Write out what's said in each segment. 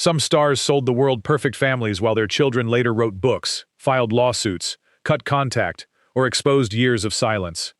Some stars sold the world perfect families while their children later wrote books, filed lawsuits, cut contact, or exposed years of silence.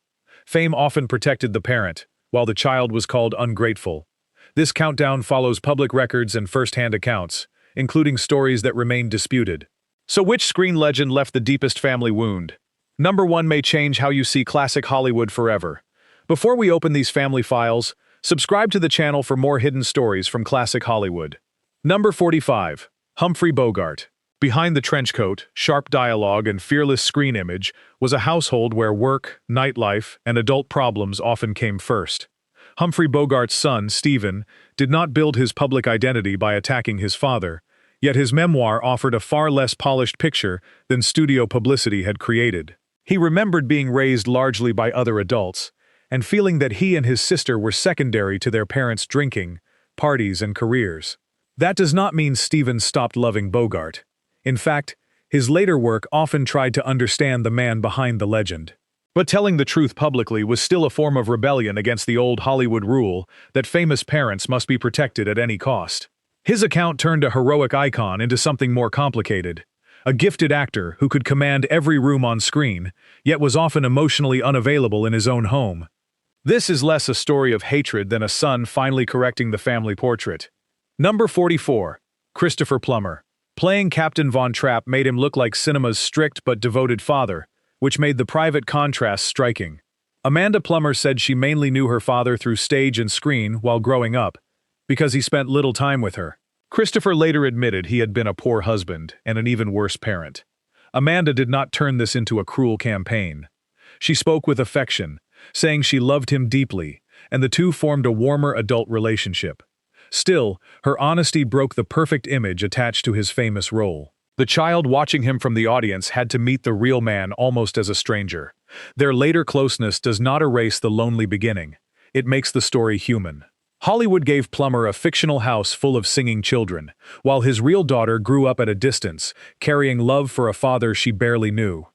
Fame often protected the parent, while the child was called ungrateful. This countdown follows public records and first-hand accounts, including stories that remain disputed. So which screen legend left the deepest family wound? Number 1 may change how you see classic Hollywood forever. Before we open these family files, subscribe to the channel for more hidden stories from classic Hollywood. Number 45. Humphrey Bogart. Behind the trench coat, sharp dialogue, and fearless screen image was a household where work, nightlife, and adult problems often came first. Humphrey Bogart's son, Stephen, did not build his public identity by attacking his father, yet his memoir offered a far less polished picture than studio publicity had created. He remembered being raised largely by other adults, and feeling that he and his sister were secondary to their parents' drinking, parties, and careers. That does not mean Stephen stopped loving Bogart. In fact, his later work often tried to understand the man behind the legend. But telling the truth publicly was still a form of rebellion against the old Hollywood rule that famous parents must be protected at any cost. His account turned a heroic icon into something more complicated. A gifted actor who could command every room on screen, yet was often emotionally unavailable in his own home. This is less a story of hatred than a son finally correcting the family portrait. Number 44. Christopher Plummer. Playing Captain Von Trapp made him look like cinema's strict but devoted father, which made the private contrast striking. Amanda Plummer said she mainly knew her father through stage and screen while growing up, because he spent little time with her. Christopher later admitted he had been a poor husband and an even worse parent. Amanda did not turn this into a cruel campaign. She spoke with affection, saying she loved him deeply, and the two formed a warmer adult relationship. Still, her honesty broke the perfect image attached to his famous role. The child watching him from the audience had to meet the real man almost as a stranger. Their later closeness does not erase the lonely beginning. It makes the story human. Hollywood gave Plummer a fictional house full of singing children, while his real daughter grew up at a distance, carrying love for a father she barely knew.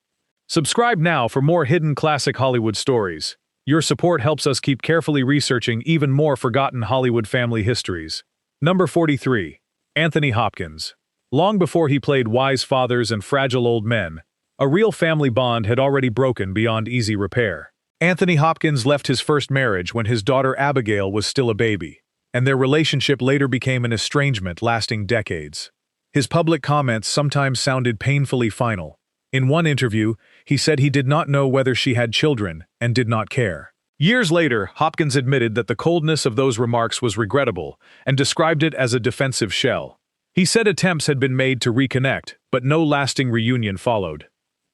Subscribe now for more hidden classic Hollywood stories. Your support helps us keep carefully researching even more forgotten Hollywood family histories. Number 43. Anthony Hopkins. Long before he played wise fathers and fragile old men, a real family bond had already broken beyond easy repair. Anthony Hopkins left his first marriage when his daughter Abigail was still a baby, and their relationship later became an estrangement lasting decades. His public comments sometimes sounded painfully final. In one interview, he said he did not know whether she had children and did not care. Years later, Hopkins admitted that the coldness of those remarks was regrettable and described it as a defensive shell. He said attempts had been made to reconnect, but no lasting reunion followed.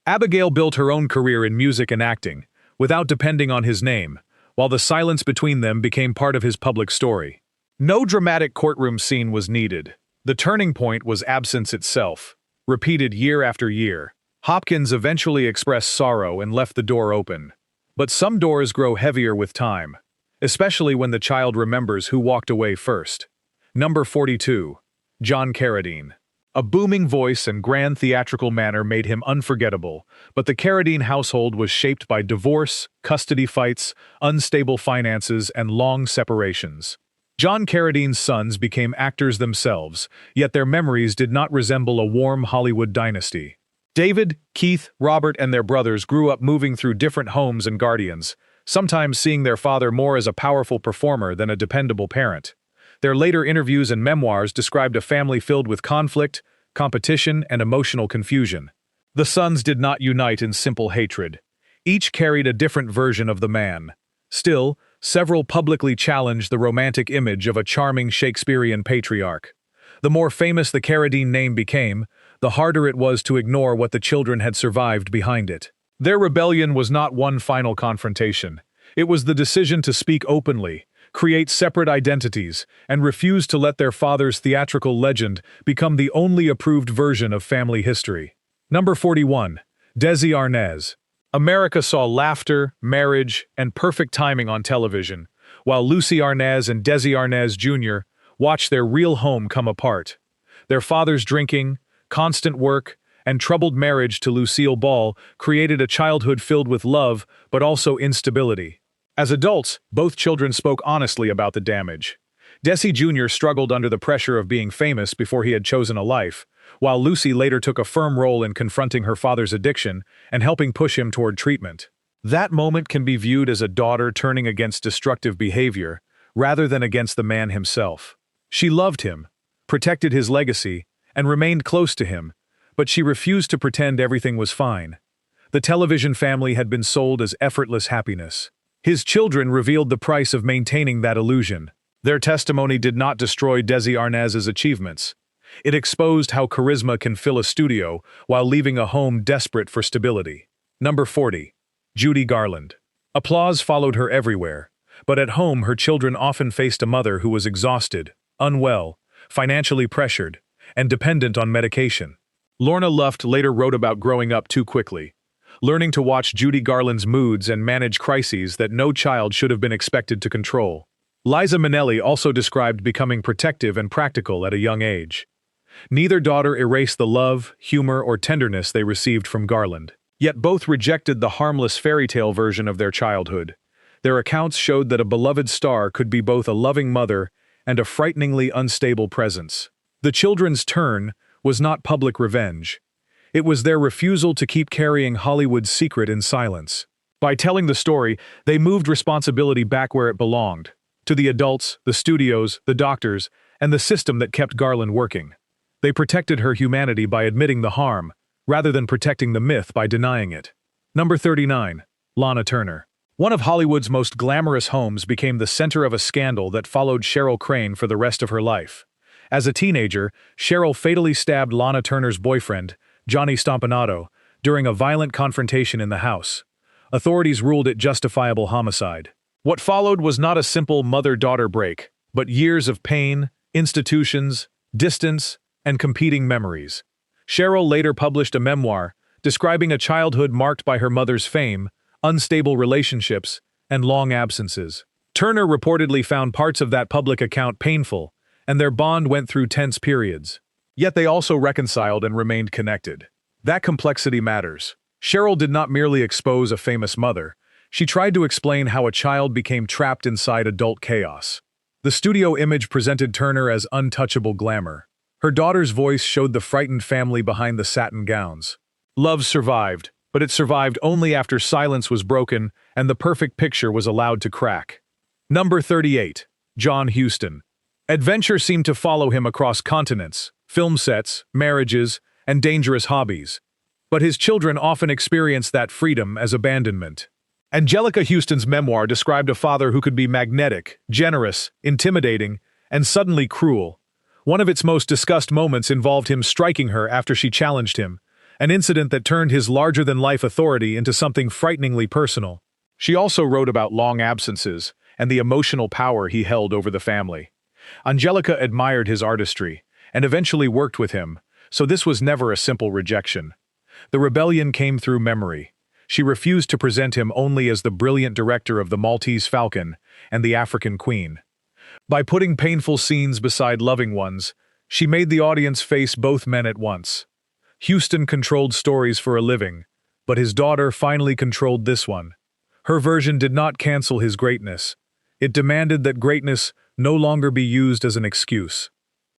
Abigail built her own career in music and acting, without depending on his name, while the silence between them became part of his public story. No dramatic courtroom scene was needed. The turning point was absence itself, repeated year after year. Hopkins eventually expressed sorrow and left the door open. But some doors grow heavier with time, especially when the child remembers who walked away first. Number 42. John Carradine. A booming voice and grand theatrical manner made him unforgettable, but the Carradine household was shaped by divorce, custody fights, unstable finances, and long separations. John Carradine's sons became actors themselves, yet their memories did not resemble a warm Hollywood dynasty. David, Keith, Robert, and their brothers grew up moving through different homes and guardians, sometimes seeing their father more as a powerful performer than a dependable parent. Their later interviews and memoirs described a family filled with conflict, competition, and emotional confusion. The sons did not unite in simple hatred. Each carried a different version of the man. Still, several publicly challenged the romantic image of a charming Shakespearean patriarch. The more famous the Carradine name became, the harder it was to ignore what the children had survived behind it. Their rebellion was not one final confrontation. It was the decision to speak openly, create separate identities, and refuse to let their father's theatrical legend become the only approved version of family history. Number 41. Desi Arnaz. America saw laughter, marriage, and perfect timing on television, while Lucy Arnaz and Desi Arnaz Jr. watched their real home come apart. Their father's drinking, constant work, and troubled marriage to Lucille Ball created a childhood filled with love but also instability. As adults, both children spoke honestly about the damage. Desi Jr. struggled under the pressure of being famous before he had chosen a life, while Lucy later took a firm role in confronting her father's addiction and helping push him toward treatment. That moment can be viewed as a daughter turning against destructive behavior, rather than against the man himself. She loved him, protected his legacy, and remained close to him, but she refused to pretend everything was fine. The television family had been sold as effortless happiness. His children revealed the price of maintaining that illusion. Their testimony did not destroy Desi Arnaz's achievements. It exposed how charisma can fill a studio while leaving a home desperate for stability. Number 40. Judy Garland. Applause followed her everywhere, but at home her children often faced a mother who was exhausted, unwell, financially pressured, and dependent on medication. Lorna Luft later wrote about growing up too quickly, learning to watch Judy Garland's moods and manage crises that no child should have been expected to control. Liza Minnelli also described becoming protective and practical at a young age. Neither daughter erased the love, humor, or tenderness they received from Garland. Yet both rejected the harmless fairy tale version of their childhood. Their accounts showed that a beloved star could be both a loving mother and a frighteningly unstable presence. The children's turn was not public revenge. It was their refusal to keep carrying Hollywood's secret in silence. By telling the story, they moved responsibility back where it belonged, to the adults, the studios, the doctors, and the system that kept Garland working. They protected her humanity by admitting the harm, rather than protecting the myth by denying it. Number 39. Lana Turner. One of Hollywood's most glamorous homes became the center of a scandal that followed Cheryl Crane for the rest of her life. As a teenager, Cheryl fatally stabbed Lana Turner's boyfriend, Johnny Stompanato, during a violent confrontation in the house. Authorities ruled it justifiable homicide. What followed was not a simple mother-daughter break, but years of pain, institutions, distance, and competing memories. Cheryl later published a memoir describing a childhood marked by her mother's fame, unstable relationships, and long absences. Turner reportedly found parts of that public account painful, and their bond went through tense periods. Yet they also reconciled and remained connected. That complexity matters. Cheryl did not merely expose a famous mother. She tried to explain how a child became trapped inside adult chaos. The studio image presented Turner as untouchable glamour. Her daughter's voice showed the frightened family behind the satin gowns. Love survived, but it survived only after silence was broken and the perfect picture was allowed to crack. Number 38. John Huston. Adventure seemed to follow him across continents, film sets, marriages, and dangerous hobbies. But his children often experienced that freedom as abandonment. Angelica Houston's memoir described a father who could be magnetic, generous, intimidating, and suddenly cruel. One of its most discussed moments involved him striking her after she challenged him, an incident that turned his larger-than-life authority into something frighteningly personal. She also wrote about long absences and the emotional power he held over the family. Angelica admired his artistry and eventually worked with him, so this was never a simple rejection. The rebellion came through memory. She refused to present him only as the brilliant director of The Maltese Falcon and The African Queen. By putting painful scenes beside loving ones, she made the audience face both men at once. Huston controlled stories for a living, but his daughter finally controlled this one. Her version did not cancel his greatness. It demanded that greatness no longer be used as an excuse.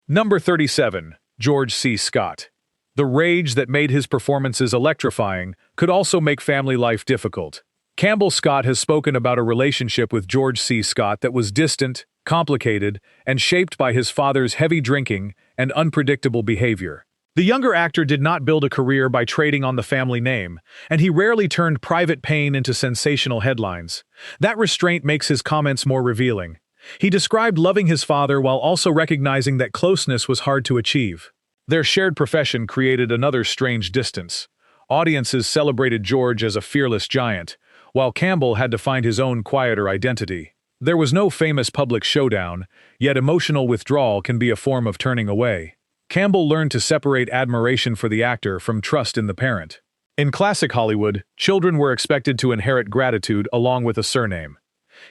Number 37. George C. Scott. The rage that made his performances electrifying could also make family life difficult. Campbell Scott has spoken about a relationship with George C. Scott that was distant, complicated, and shaped by his father's heavy drinking and unpredictable behavior. The younger actor did not build a career by trading on the family name, and he rarely turned private pain into sensational headlines. That restraint makes his comments more revealing. He described loving his father while also recognizing that closeness was hard to achieve. Their shared profession created another strange distance. Audiences celebrated George as a fearless giant, while Campbell had to find his own quieter identity. There was no famous public showdown, yet emotional withdrawal can be a form of turning away. Campbell learned to separate admiration for the actor from trust in the parent. In classic Hollywood, children were expected to inherit gratitude along with a surname.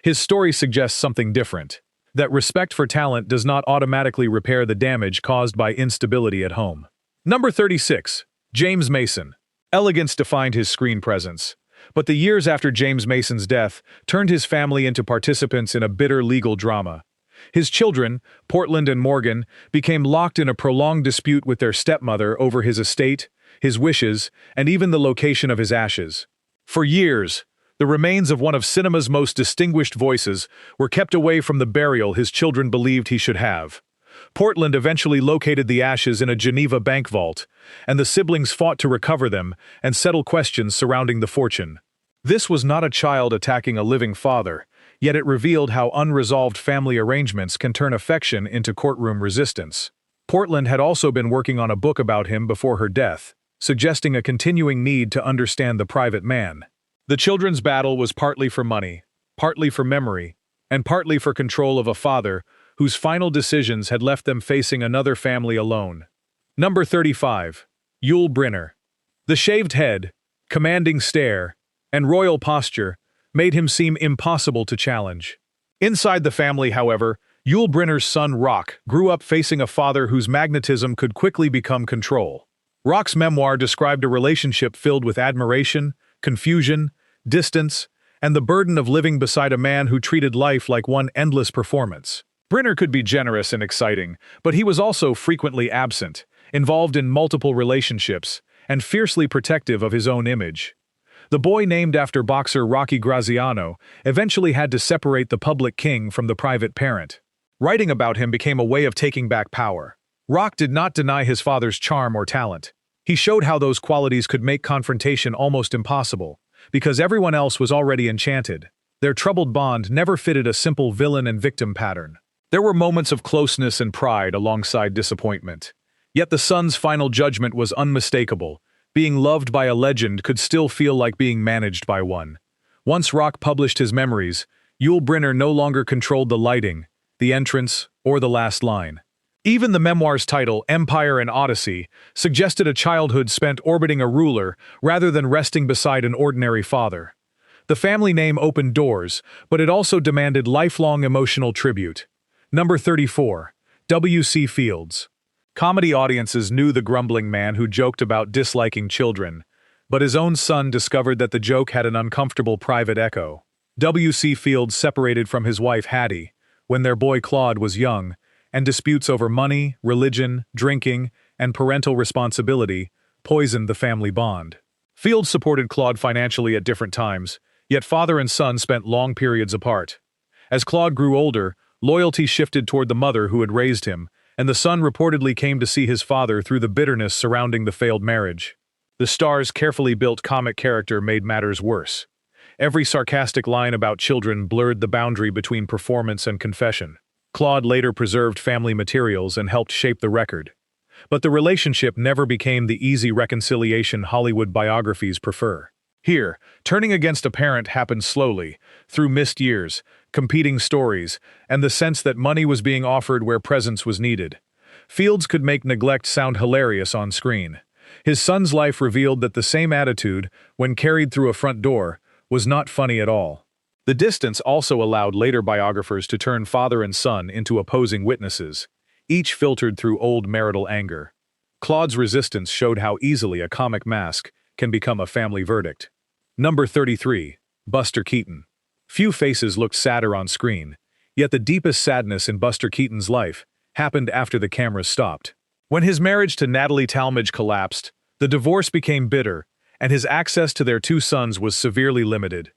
His story suggests something different, that respect for talent does not automatically repair the damage caused by instability at home. Number 36. James Mason. Elegance defined his screen presence, but the years after James Mason's death turned his family into participants in a bitter legal drama. His children, Portland and Morgan, became locked in a prolonged dispute with their stepmother over his estate, his wishes, and even the location of his ashes. For years, the remains of one of cinema's most distinguished voices were kept away from the burial his children believed he should have. Portland eventually located the ashes in a Geneva bank vault, and the siblings fought to recover them and settle questions surrounding the fortune. This was not a child attacking a living father, yet it revealed how unresolved family arrangements can turn affection into courtroom resistance. Portland had also been working on a book about him before her death, suggesting a continuing need to understand the private man. The children's battle was partly for money, partly for memory, and partly for control of a father whose final decisions had left them facing another family alone. Number 35. Yul Brynner. The shaved head, commanding stare, and royal posture made him seem impossible to challenge. Inside the family, however, Yul Brynner's son Rock grew up facing a father whose magnetism could quickly become control. Rock's memoir described a relationship filled with admiration, confusion, distance, and the burden of living beside a man who treated life like one endless performance. Brynner could be generous and exciting, but he was also frequently absent, involved in multiple relationships, and fiercely protective of his own image. The boy named after boxer Rocky Graziano eventually had to separate the public king from the private parent. Writing about him became a way of taking back power. Rock did not deny his father's charm or talent. He showed how those qualities could make confrontation almost impossible, because everyone else was already enchanted. Their troubled bond never fitted a simple villain and victim pattern. There were moments of closeness and pride alongside disappointment. Yet the son's final judgment was unmistakable. Being loved by a legend could still feel like being managed by one. Once Rock published his memories, Yul Brynner no longer controlled the lighting, the entrance, or the last line. Even the memoir's title, Empire and Odyssey, suggested a childhood spent orbiting a ruler rather than resting beside an ordinary father. The family name opened doors, but it also demanded lifelong emotional tribute. Number 34. W.C. Fields. Comedy audiences knew the grumbling man who joked about disliking children, but his own son discovered that the joke had an uncomfortable private echo. W.C. Fields separated from his wife Hattie when their boy Claude was young, and disputes over money, religion, drinking, and parental responsibility poisoned the family bond. Fields supported Claude financially at different times, yet father and son spent long periods apart. As Claude grew older, loyalty shifted toward the mother who had raised him, and the son reportedly came to see his father through the bitterness surrounding the failed marriage. The star's carefully built comic character made matters worse. Every sarcastic line about children blurred the boundary between performance and confession. Claude later preserved family materials and helped shape the record. But the relationship never became the easy reconciliation Hollywood biographies prefer. Here, turning against a parent happened slowly, through missed years, competing stories, and the sense that money was being offered where presence was needed. Fields could make neglect sound hilarious on screen. His son's life revealed that the same attitude, when carried through a front door, was not funny at all. The distance also allowed later biographers to turn father and son into opposing witnesses, each filtered through old marital anger. Claude's resistance showed how easily a comic mask can become a family verdict. Number 33. Buster Keaton. Few faces looked sadder on screen, yet the deepest sadness in Buster Keaton's life happened after the cameras stopped. When his marriage to Natalie Talmadge collapsed, the divorce became bitter, and his access to their two sons was severely limited.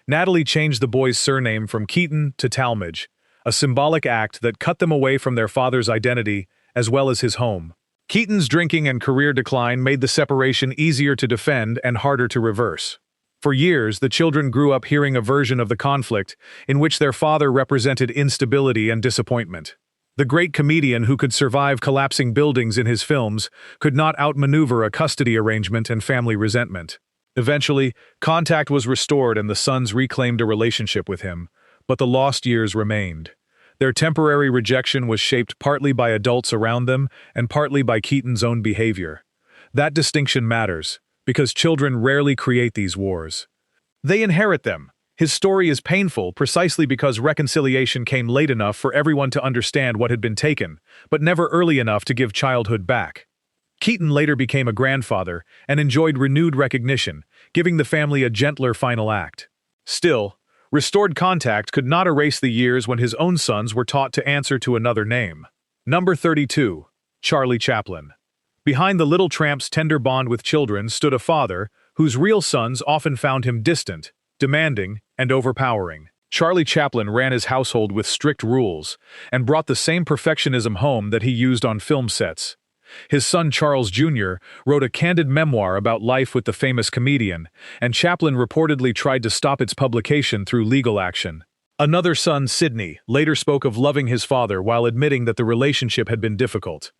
Natalie changed the boys' surname from Keaton to Talmadge, a symbolic act that cut them away from their father's identity as well as his home. Keaton's drinking and career decline made the separation easier to defend and harder to reverse. For years, the children grew up hearing a version of the conflict in which their father represented instability and disappointment. The great comedian who could survive collapsing buildings in his films could not outmaneuver a custody arrangement and family resentment. Eventually, contact was restored and the sons reclaimed a relationship with him, but the lost years remained. Their temporary rejection was shaped partly by adults around them and partly by Keaton's own behavior. That distinction matters, because children rarely create these wars. They inherit them. His story is painful precisely because reconciliation came late enough for everyone to understand what had been taken, but never early enough to give childhood back. Keaton later became a grandfather and enjoyed renewed recognition, giving the family a gentler final act. Still, Restored contact could not erase the years when his own sons were taught to answer to another name. Number 32. Charlie Chaplin. Behind the little tramp's tender bond with children stood a father whose real sons often found him distant, demanding, and overpowering. Charlie Chaplin ran his household with strict rules and brought the same perfectionism home that he used on film sets. His son Charles Jr. wrote a candid memoir about life with the famous comedian, and Chaplin reportedly tried to stop its publication through legal action. Another son, Sidney, later spoke of loving his father while admitting that the relationship had been difficult.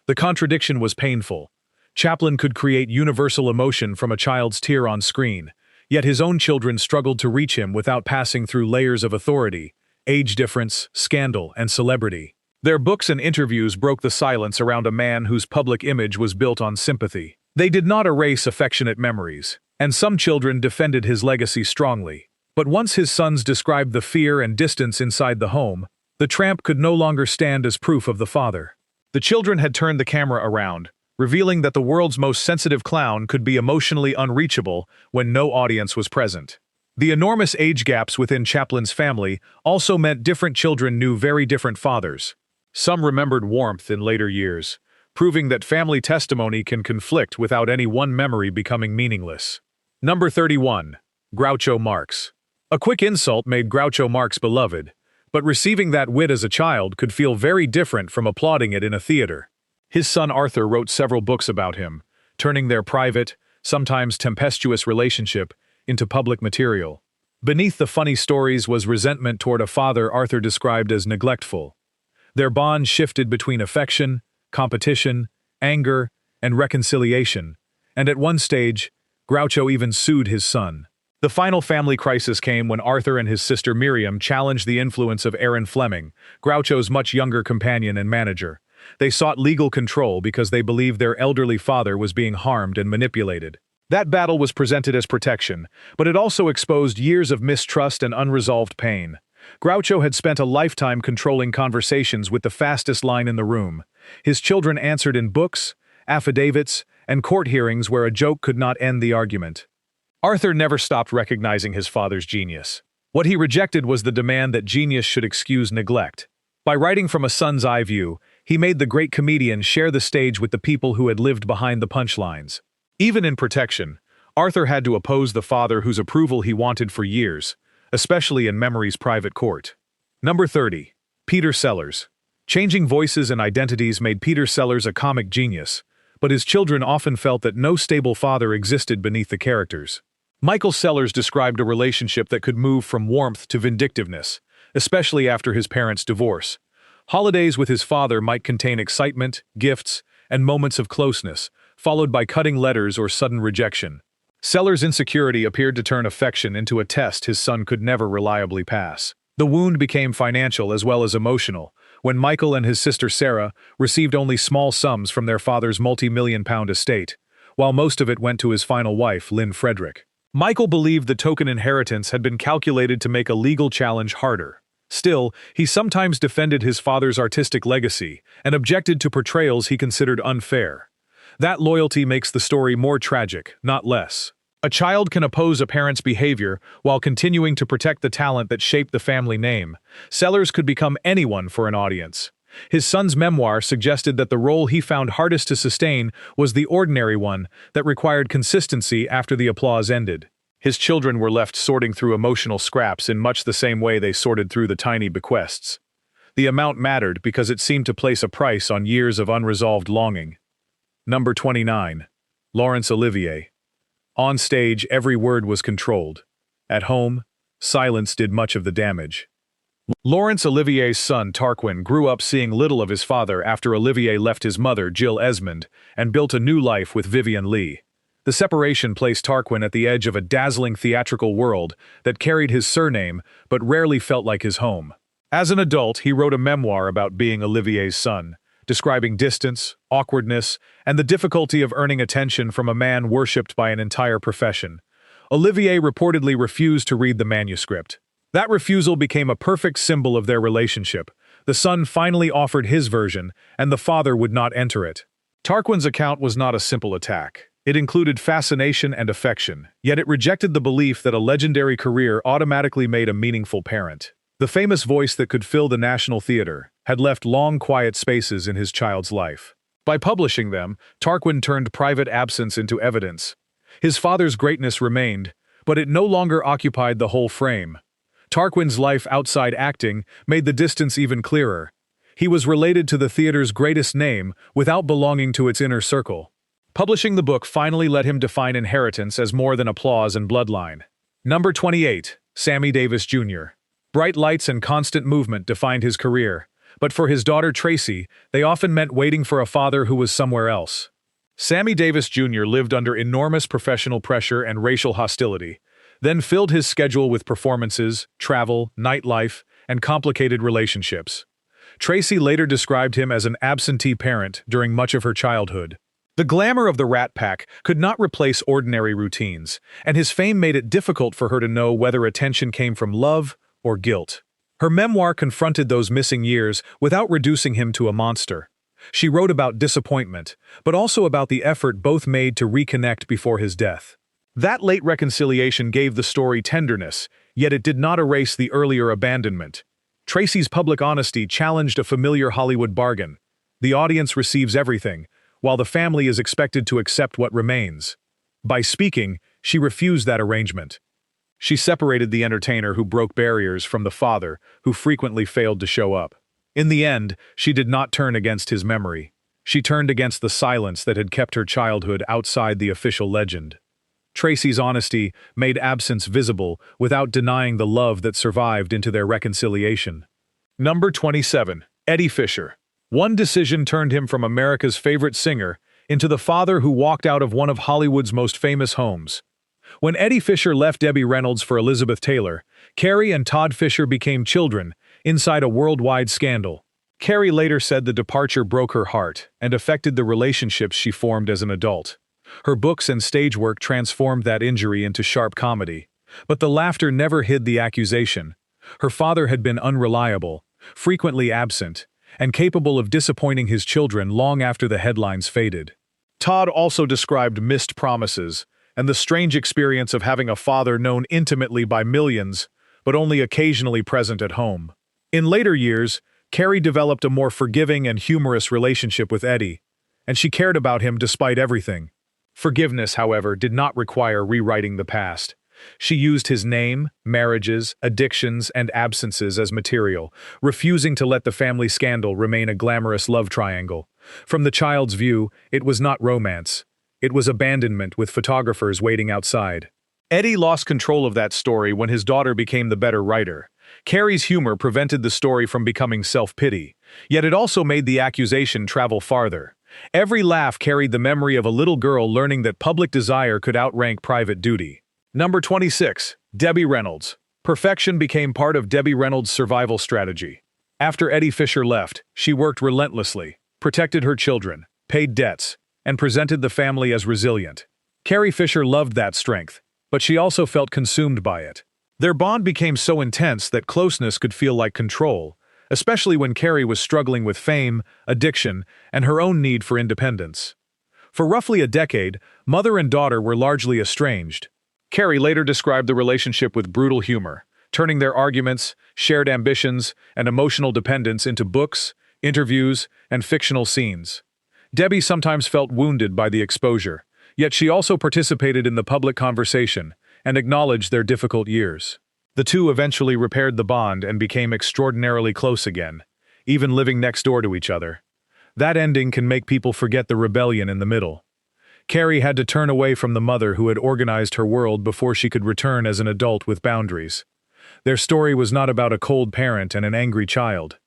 The contradiction was painful. Chaplin could create universal emotion from a child's tear on screen, yet his own children struggled to reach him without passing through layers of authority, age difference, scandal, and celebrity. Their books and interviews broke the silence around a man whose public image was built on sympathy. They did not erase affectionate memories, and some children defended his legacy strongly. But once his sons described the fear and distance inside the home, the tramp could no longer stand as proof of the father. The children had turned the camera around, revealing that the world's most sensitive clown could be emotionally unreachable when no audience was present. The enormous age gaps within Chaplin's family also meant different children knew very different fathers. Some remembered warmth in later years, proving that family testimony can conflict without any one memory becoming meaningless. Number 31. Groucho Marx. A quick insult made Groucho Marx beloved, but receiving that wit as a child could feel very different from applauding it in a theater. His son Arthur wrote several books about him, turning their private, sometimes tempestuous relationship into public material. Beneath the funny stories was resentment toward a father Arthur described as neglectful. Their bond shifted between affection, competition, anger, and reconciliation, and at one stage, Groucho even sued his son. The final family crisis came when Arthur and his sister Miriam challenged the influence of Aaron Fleming, Groucho's much younger companion and manager. They sought legal control because they believed their elderly father was being harmed and manipulated. That battle was presented as protection, but it also exposed years of mistrust and unresolved pain. Groucho had spent a lifetime controlling conversations with the fastest line in the room. His children answered in books, affidavits, and court hearings where a joke could not end the argument. Arthur never stopped recognizing his father's genius. What he rejected was the demand that genius should excuse neglect. By writing from a son's eye view, he made the great comedian share the stage with the people who had lived behind the punchlines. Even in protection, Arthur had to oppose the father whose approval he wanted for years, especially in memory's private court. Number 30. Peter Sellers. Changing voices and identities made Peter Sellers a comic genius, but his children often felt that no stable father existed beneath the characters. Michael Sellers described a relationship that could move from warmth to vindictiveness, especially after his parents' divorce. Holidays with his father might contain excitement, gifts, and moments of closeness, followed by cutting letters or sudden rejection. Sellers' insecurity appeared to turn affection into a test his son could never reliably pass. The wound became financial as well as emotional, when Michael and his sister Sarah received only small sums from their father's multi-million-pound estate, while most of it went to his final wife, Lynn Frederick. Michael believed the token inheritance had been calculated to make a legal challenge harder. Still, he sometimes defended his father's artistic legacy and objected to portrayals he considered unfair. That loyalty makes the story more tragic, not less. A child can oppose a parent's behavior while continuing to protect the talent that shaped the family name. Sellers could become anyone for an audience. His son's memoir suggested that the role he found hardest to sustain was the ordinary one that required consistency after the applause ended. His children were left sorting through emotional scraps in much the same way they sorted through the tiny bequests. The amount mattered because it seemed to place a price on years of unresolved longing. Number 29. Laurence Olivier. On stage, every word was controlled. At home, silence did much of the damage. Laurence Olivier's son Tarquin grew up seeing little of his father after Olivier left his mother, Jill Esmond, and built a new life with Vivien Leigh. The separation placed Tarquin at the edge of a dazzling theatrical world that carried his surname but rarely felt like his home. As an adult, he wrote a memoir about being Olivier's son, describing distance, awkwardness, and the difficulty of earning attention from a man worshipped by an entire profession. Olivier reportedly refused to read the manuscript. That refusal became a perfect symbol of their relationship. The son finally offered his version, and the father would not enter it. Tarquin's account was not a simple attack. It included fascination and affection, yet it rejected the belief that a legendary career automatically made a meaningful parent. The famous voice that could fill the National Theatre had left long, quiet spaces in his child's life. By publishing them, Tarquin turned private absence into evidence. His father's greatness remained, but it no longer occupied the whole frame. Tarquin's life outside acting made the distance even clearer. He was related to the theater's greatest name without belonging to its inner circle. Publishing the book finally let him define inheritance as more than applause and bloodline. Number 28, Sammy Davis Jr. Bright lights and constant movement defined his career, but for his daughter Tracy, they often meant waiting for a father who was somewhere else. Sammy Davis Jr. lived under enormous professional pressure and racial hostility, then filled his schedule with performances, travel, nightlife, and complicated relationships. Tracy later described him as an absentee parent during much of her childhood. The glamour of the Rat Pack could not replace ordinary routines, and his fame made it difficult for her to know whether attention came from love or guilt. Her memoir confronted those missing years without reducing him to a monster. She wrote about disappointment, but also about the effort both made to reconnect before his death. That late reconciliation gave the story tenderness, yet it did not erase the earlier abandonment. Tracy's public honesty challenged a familiar Hollywood bargain. The audience receives everything, while the family is expected to accept what remains. By speaking, she refused that arrangement. She separated the entertainer who broke barriers from the father who frequently failed to show up. In the end, she did not turn against his memory. She turned against the silence that had kept her childhood outside the official legend. Tracy's honesty made absence visible without denying the love that survived into their reconciliation. Number 27, Eddie Fisher. One decision turned him from America's favorite singer into the father who walked out of one of Hollywood's most famous homes. When Eddie Fisher left Debbie Reynolds for Elizabeth Taylor, Carrie and Todd Fisher became children inside a worldwide scandal. Carrie later said the departure broke her heart and affected the relationships she formed as an adult. Her books and stage work transformed that injury into sharp comedy. But the laughter never hid the accusation. Her father had been unreliable, frequently absent, and capable of disappointing his children long after the headlines faded. Todd also described missed promises and the strange experience of having a father known intimately by millions, but only occasionally present at home. In later years, Carrie developed a more forgiving and humorous relationship with Eddie, and she cared about him despite everything. Forgiveness, however, did not require rewriting the past. She used his name, marriages, addictions, and absences as material, refusing to let the family scandal remain a glamorous love triangle. From the child's view, it was not romance. It was abandonment with photographers waiting outside. Eddie lost control of that story when his daughter became the better writer. Carrie's humor prevented the story from becoming self-pity, yet it also made the accusation travel farther. Every laugh carried the memory of a little girl learning that public desire could outrank private duty. Number 26, Debbie Reynolds. Perfection became part of Debbie Reynolds' survival strategy. After Eddie Fisher left, she worked relentlessly, protected her children, paid debts, and presented the family as resilient. Carrie Fisher loved that strength, but she also felt consumed by it. Their bond became so intense that closeness could feel like control, especially when Carrie was struggling with fame, addiction, and her own need for independence. For roughly a decade, mother and daughter were largely estranged. Carrie later described the relationship with brutal humor, turning their arguments, shared ambitions, and emotional dependence into books, interviews, and fictional scenes. Debbie sometimes felt wounded by the exposure, yet she also participated in the public conversation and acknowledged their difficult years. The two eventually repaired the bond and became extraordinarily close again, even living next door to each other. That ending can make people forget the rebellion in the middle. Carrie had to turn away from the mother who had organized her world before she could return as an adult with boundaries. Their story was not about a cold parent and an angry child.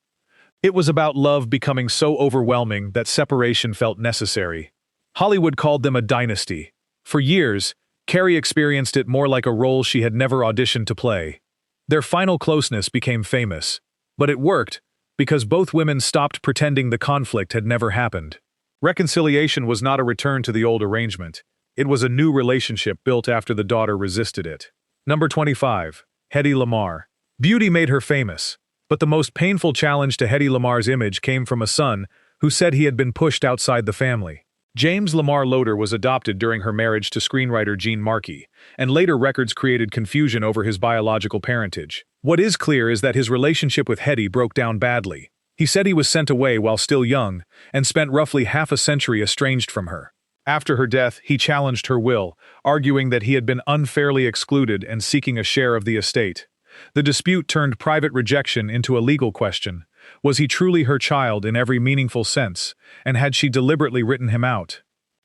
It was about love becoming so overwhelming that separation felt necessary. Hollywood called them a dynasty. For years, Carrie experienced it more like a role she had never auditioned to play. Their final closeness became famous. But it worked, because both women stopped pretending the conflict had never happened. Reconciliation was not a return to the old arrangement. It was a new relationship built after the daughter resisted it. Number 25, Hedy Lamarr. Beauty made her famous. But the most painful challenge to Hedy Lamarr's image came from a son who said he had been pushed outside the family. James Lamar Loder was adopted during her marriage to screenwriter Gene Markey, and later records created confusion over his biological parentage. What is clear is that his relationship with Hetty broke down badly. He said he was sent away while still young, and spent roughly half a century estranged from her. After her death, he challenged her will, arguing that he had been unfairly excluded and seeking a share of the estate. The dispute turned private rejection into a legal question. Was he truly her child in every meaningful sense, and had she deliberately written him out?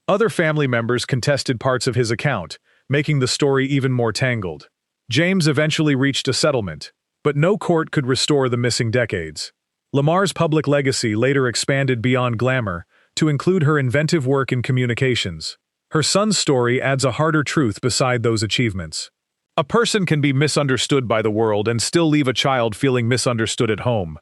Other family members contested parts of his account, making the story even more tangled. James eventually reached a settlement, but no court could restore the missing decades. Lamar's public legacy later expanded beyond glamour to include her inventive work in communications. Her son's story adds a harder truth beside those achievements. A person can be misunderstood by the world and still leave a child feeling misunderstood at home.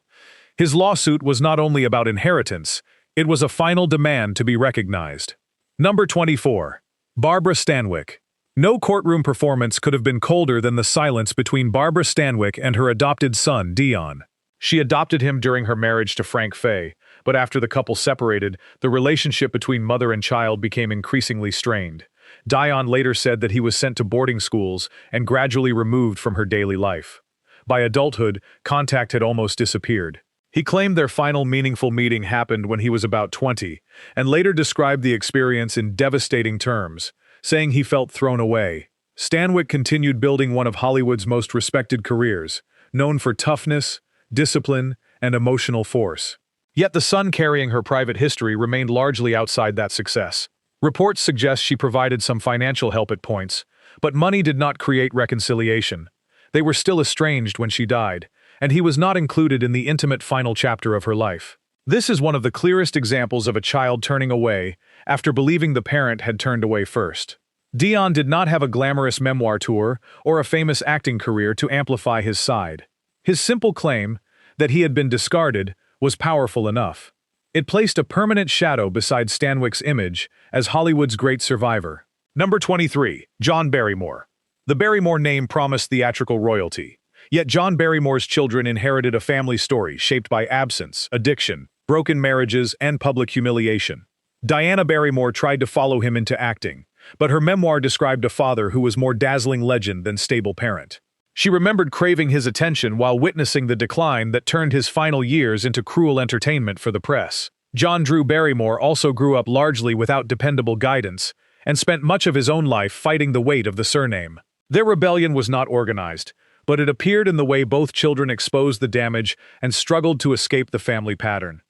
His lawsuit was not only about inheritance, it was a final demand to be recognized. Number 24. Barbara Stanwyck. No courtroom performance could have been colder than the silence between Barbara Stanwyck and her adopted son, Dion. She adopted him during her marriage to Frank Fay, but after the couple separated, the relationship between mother and child became increasingly strained. Dion later said that he was sent to boarding schools and gradually removed from her daily life. By adulthood, contact had almost disappeared. He claimed their final meaningful meeting happened when he was about 20, and later described the experience in devastating terms, saying he felt thrown away. Stanwyck continued building one of Hollywood's most respected careers, known for toughness, discipline, and emotional force. Yet the son carrying her private history remained largely outside that success. Reports suggest she provided some financial help at points, but money did not create reconciliation. They were still estranged when she died, and he was not included in the intimate final chapter of her life. This is one of the clearest examples of a child turning away after believing the parent had turned away first. Dion did not have a glamorous memoir tour or a famous acting career to amplify his side. His simple claim, that he had been discarded, was powerful enough. It placed a permanent shadow beside Stanwyck's image as Hollywood's great survivor. Number 23. John Barrymore. The Barrymore name promised theatrical royalty. Yet John Barrymore's children inherited a family story shaped by absence, addiction, broken marriages, and public humiliation. Diana Barrymore tried to follow him into acting, but her memoir described a father who was more dazzling legend than stable parent. She remembered craving his attention while witnessing the decline that turned his final years into cruel entertainment for the press. John Drew Barrymore also grew up largely without dependable guidance and spent much of his own life fighting the weight of the surname. Their rebellion was not organized, but it appeared in the way both children exposed the damage and struggled to escape the family pattern.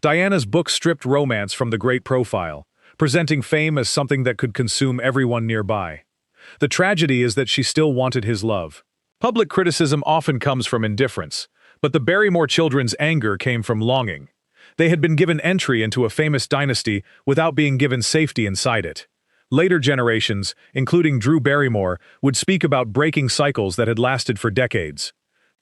Diana's book stripped romance from the great profile, presenting fame as something that could consume everyone nearby. The tragedy is that she still wanted his love. Public criticism often comes from indifference, but the Barrymore children's anger came from longing. They had been given entry into a famous dynasty without being given safety inside it. Later generations, including Drew Barrymore, would speak about breaking cycles that had lasted for decades.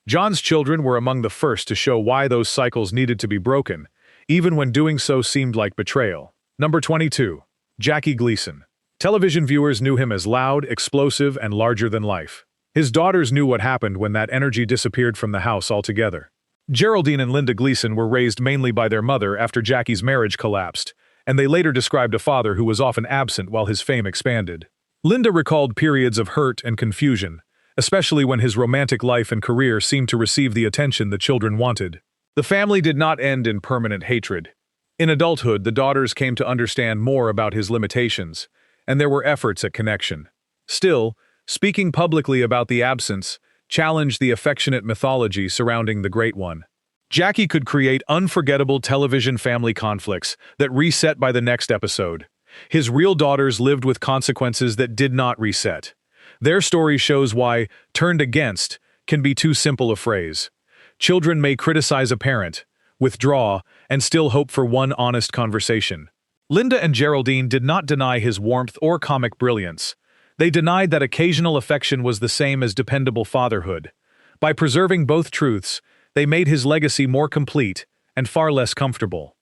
John's children were among the first to show why those cycles needed to be broken, even when doing so seemed like betrayal. Number 22. Jackie Gleason. Television viewers knew him as loud, explosive, and larger than life. His daughters knew what happened when that energy disappeared from the house altogether. Geraldine and Linda Gleason were raised mainly by their mother after Jackie's marriage collapsed, and they later described a father who was often absent while his fame expanded. Linda recalled periods of hurt and confusion, especially when his romantic life and career seemed to receive the attention the children wanted. The family did not end in permanent hatred. In adulthood, the daughters came to understand more about his limitations, and there were efforts at connection. Still, speaking publicly about the absence challenged the affectionate mythology surrounding the Great One. Jackie could create unforgettable television family conflicts that reset by the next episode. His real daughters lived with consequences that did not reset. Their story shows why "turned against" can be too simple a phrase. Children may criticize a parent, withdraw, and still hope for one honest conversation. Linda and Geraldine did not deny his warmth or comic brilliance. They denied that occasional affection was the same as dependable fatherhood. By preserving both truths, they made his legacy more complete and far less comfortable.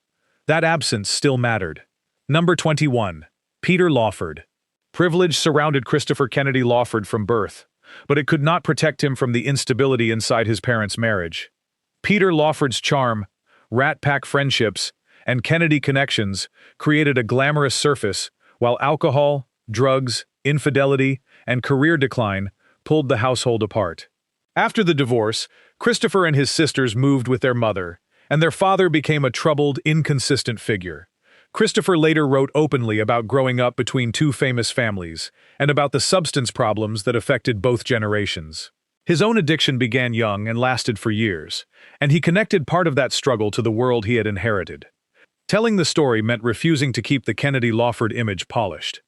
That absence still mattered. Number 21. Peter Lawford. Privilege surrounded Christopher Kennedy Lawford from birth, but it could not protect him from the instability inside his parents' marriage. Peter Lawford's charm, rat pack friendships, and Kennedy connections created a glamorous surface, while alcohol, drugs, infidelity, and career decline pulled the household apart. After the divorce, Christopher and his sisters moved with their mother, and their father became a troubled, inconsistent figure. Christopher later wrote openly about growing up between two famous families, and about the substance problems that affected both generations. His own addiction began young and lasted for years, and he connected part of that struggle to the world he had inherited. Telling the story meant refusing to keep the Kennedy Lawford image polished.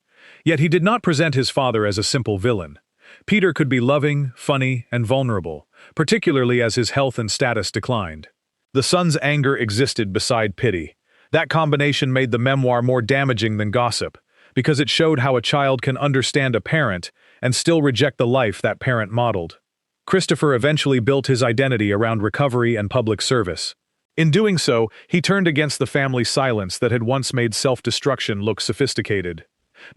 Yet he did not present his father as a simple villain. Peter could be loving, funny, and vulnerable, particularly as his health and status declined. The son's anger existed beside pity. That combination made the memoir more damaging than gossip, because it showed how a child can understand a parent and still reject the life that parent modeled. Christopher eventually built his identity around recovery and public service. In doing so, he turned against the family's silence that had once made self-destruction look sophisticated.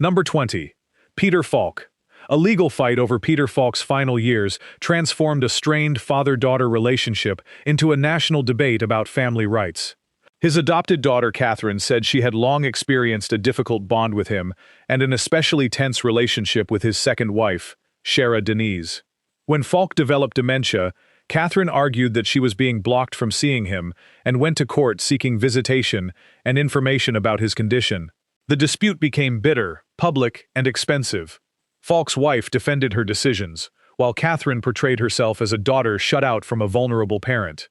Number 20. Peter Falk. A legal fight over Peter Falk's final years transformed a strained father-daughter relationship into a national debate about family rights. His adopted daughter Catherine said she had long experienced a difficult bond with him and an especially tense relationship with his second wife, Shara Denise. When Falk developed dementia, Catherine argued that she was being blocked from seeing him and went to court seeking visitation and information about his condition. The dispute became bitter, public, and expensive. Falk's wife defended her decisions, while Catherine portrayed herself as a daughter shut out from a vulnerable parent.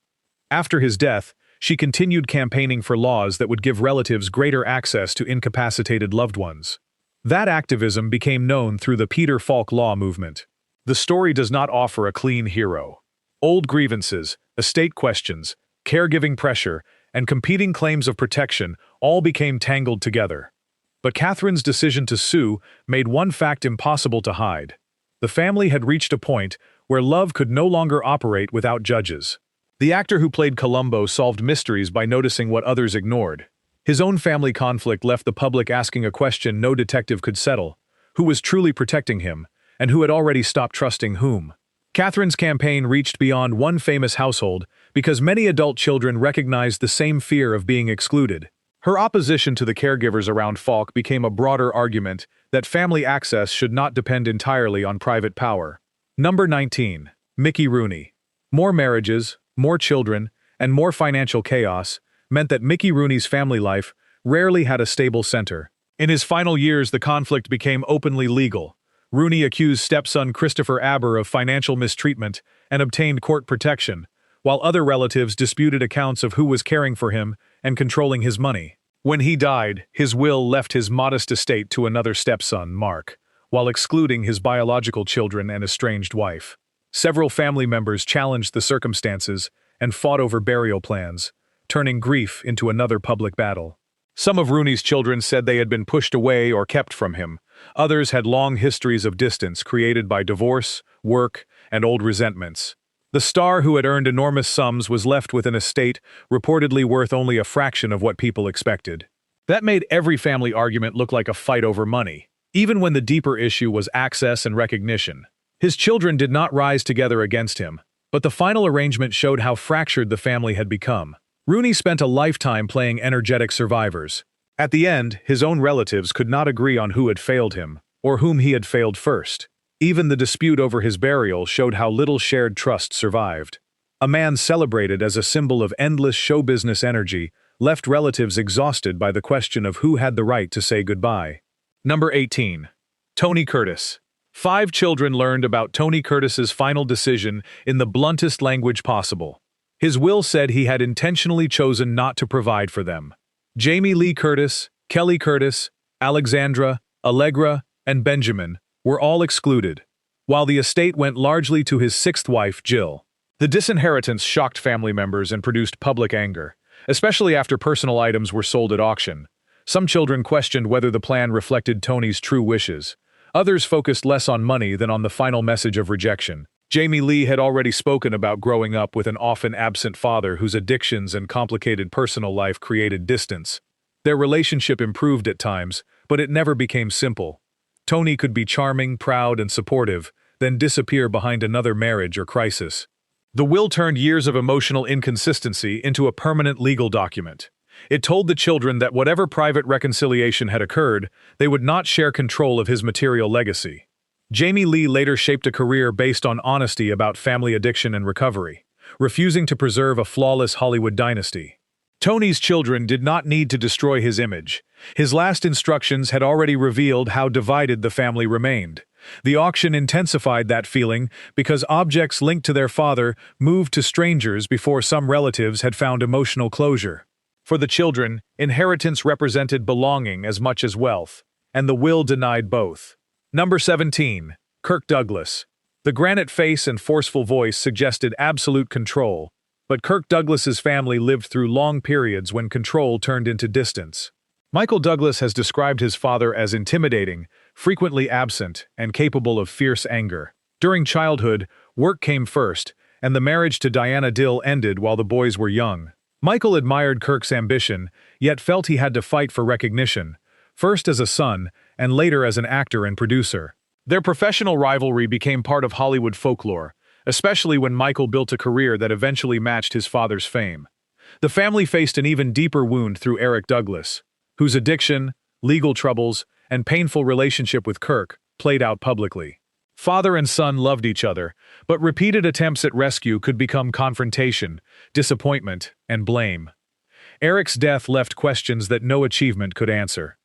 After his death, she continued campaigning for laws that would give relatives greater access to incapacitated loved ones. That activism became known through the Peter Falk Law movement. The story does not offer a clean hero. Old grievances, estate questions, caregiving pressure, and competing claims of protection all became tangled together. But Catherine's decision to sue made one fact impossible to hide. The family had reached a point where love could no longer operate without judges. The actor who played Columbo solved mysteries by noticing what others ignored. His own family conflict left the public asking a question no detective could settle: who was truly protecting him, and who had already stopped trusting whom? Catherine's campaign reached beyond one famous household because many adult children recognized the same fear of being excluded. Her opposition to the caregivers around Falk became a broader argument that family access should not depend entirely on private power. Number 19. Mickey Rooney. More marriages, more children, and more financial chaos meant that Mickey Rooney's family life rarely had a stable center. In his final years, the conflict became openly legal. Rooney accused stepson Christopher Aber of financial mistreatment and obtained court protection, while other relatives disputed accounts of who was caring for him and controlling his money. When he died, his will left his modest estate to another stepson, Mark, while excluding his biological children and estranged wife. Several family members challenged the circumstances and fought over burial plans, turning grief into another public battle. Some of Rooney's children said they had been pushed away or kept from him. Others had long histories of distance created by divorce, work, and old resentments. The star, who had earned enormous sums, was left with an estate reportedly worth only a fraction of what people expected. That made every family argument look like a fight over money, even when the deeper issue was access and recognition. His children did not rise together against him, but the final arrangement showed how fractured the family had become. Rooney spent a lifetime playing energetic survivors. At the end, his own relatives could not agree on who had failed him, or whom he had failed first. Even the dispute over his burial showed how little shared trust survived. A man celebrated as a symbol of endless show business energy left relatives exhausted by the question of who had the right to say goodbye. Number 18. Tony Curtis. 5 children learned about Tony Curtis's final decision in the bluntest language possible. His will said he had intentionally chosen not to provide for them. Jamie Lee Curtis, Kelly Curtis, Alexandra, Allegra, and Benjamin were all excluded, while the estate went largely to his 6th wife, Jill. The disinheritance shocked family members and produced public anger, especially after personal items were sold at auction. Some children questioned whether the plan reflected Tony's true wishes. Others focused less on money than on the final message of rejection. Jamie Lee had already spoken about growing up with an often absent father whose addictions and complicated personal life created distance. Their relationship improved at times, but it never became simple. Tony could be charming, proud, and supportive, then disappear behind another marriage or crisis. The will turned years of emotional inconsistency into a permanent legal document. It told the children that whatever private reconciliation had occurred, they would not share control of his material legacy. Jamie Lee later shaped a career based on honesty about family addiction and recovery, refusing to preserve a flawless Hollywood dynasty. Tony's children did not need to destroy his image. His last instructions had already revealed how divided the family remained. The auction intensified that feeling because objects linked to their father moved to strangers before some relatives had found emotional closure. For the children, inheritance represented belonging as much as wealth, and the will denied both. Number 17. Kirk Douglas. The granite face and forceful voice suggested absolute control, but Kirk Douglas's family lived through long periods when control turned into distance. Michael Douglas has described his father as intimidating, frequently absent, and capable of fierce anger. During childhood, work came first, and the marriage to Diana Dill ended while the boys were young. Michael admired Kirk's ambition, yet felt he had to fight for recognition, first as a son, and later as an actor and producer. Their professional rivalry became part of Hollywood folklore, especially when Michael built a career that eventually matched his father's fame. The family faced an even deeper wound through Eric Douglas, whose addiction, legal troubles, and painful relationship with Kirk played out publicly. Father and son loved each other, but repeated attempts at rescue could become confrontation, disappointment, and blame. Eric's death left questions that no achievement could answer.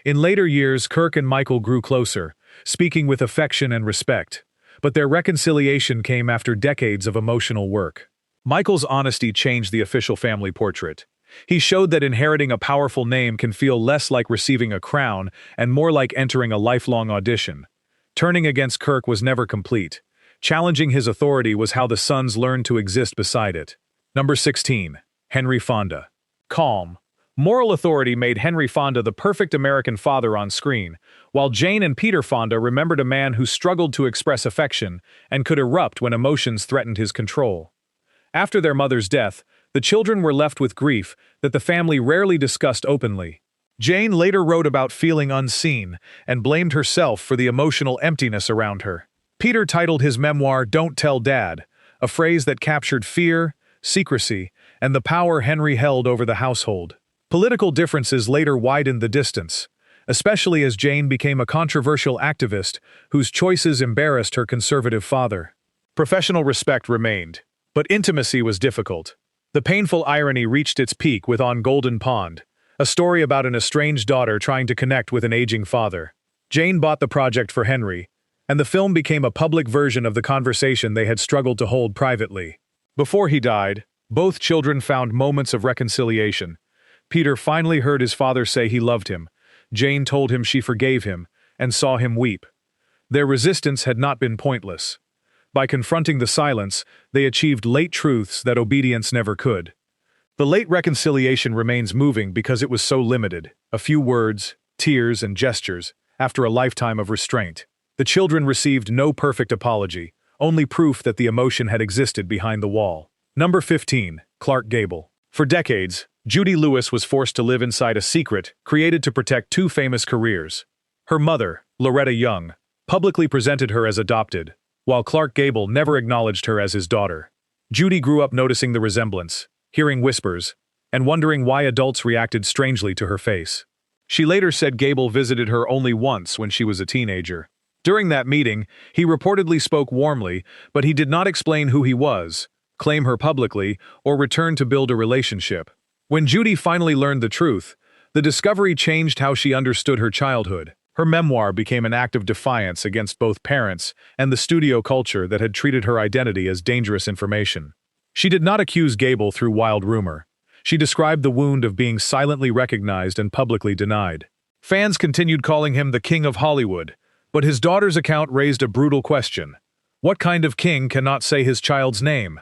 In later years, Kirk and Michael grew closer, speaking with affection and respect, but their reconciliation came after decades of emotional work. Michael's honesty changed the official family portrait. He showed that inheriting a powerful name can feel less like receiving a crown and more like entering a lifelong audition. Turning against Kirk was never complete. Challenging his authority was how the sons learned to exist beside it. Number 16. Henry Fonda. Calm, moral authority made Henry Fonda the perfect American father on screen, while Jane and Peter Fonda remembered a man who struggled to express affection and could erupt when emotions threatened his control. After their mother's death, the children were left with grief that the family rarely discussed openly. Jane later wrote about feeling unseen and blamed herself for the emotional emptiness around her. Peter titled his memoir "Don't Tell Dad," a phrase that captured fear, secrecy, and the power Henry held over the household. Political differences later widened the distance, especially as Jane became a controversial activist whose choices embarrassed her conservative father. Professional respect remained, but intimacy was difficult. The painful irony reached its peak with On Golden Pond, a story about an estranged daughter trying to connect with an aging father. Jane bought the project for Henry, and the film became a public version of the conversation they had struggled to hold privately. Before he died, both children found moments of reconciliation. Peter finally heard his father say he loved him. Jane told him she forgave him, and saw him weep. Their resistance had not been pointless. By confronting the silence, they achieved late truths that obedience never could. The late reconciliation remains moving because it was so limited. A few words, tears, and gestures, after a lifetime of restraint. The children received no perfect apology, only proof that the emotion had existed behind the wall. Number 15. Clark Gable. For decades, Judy Lewis was forced to live inside a secret created to protect two famous careers. Her mother, Loretta Young, publicly presented her as adopted, while Clark Gable never acknowledged her as his daughter. Judy grew up noticing the resemblance, hearing whispers, and wondering why adults reacted strangely to her face. She later said Gable visited her only once when she was a teenager. During that meeting, he reportedly spoke warmly, but he did not explain who he was, claim her publicly, or return to build a relationship. When Judy finally learned the truth, the discovery changed how she understood her childhood. Her memoir became an act of defiance against both parents and the studio culture that had treated her identity as dangerous information. She did not accuse Gable through wild rumor. She described the wound of being silently recognized and publicly denied. Fans continued calling him the King of Hollywood, but his daughter's account raised a brutal question. What kind of king cannot say his child's name?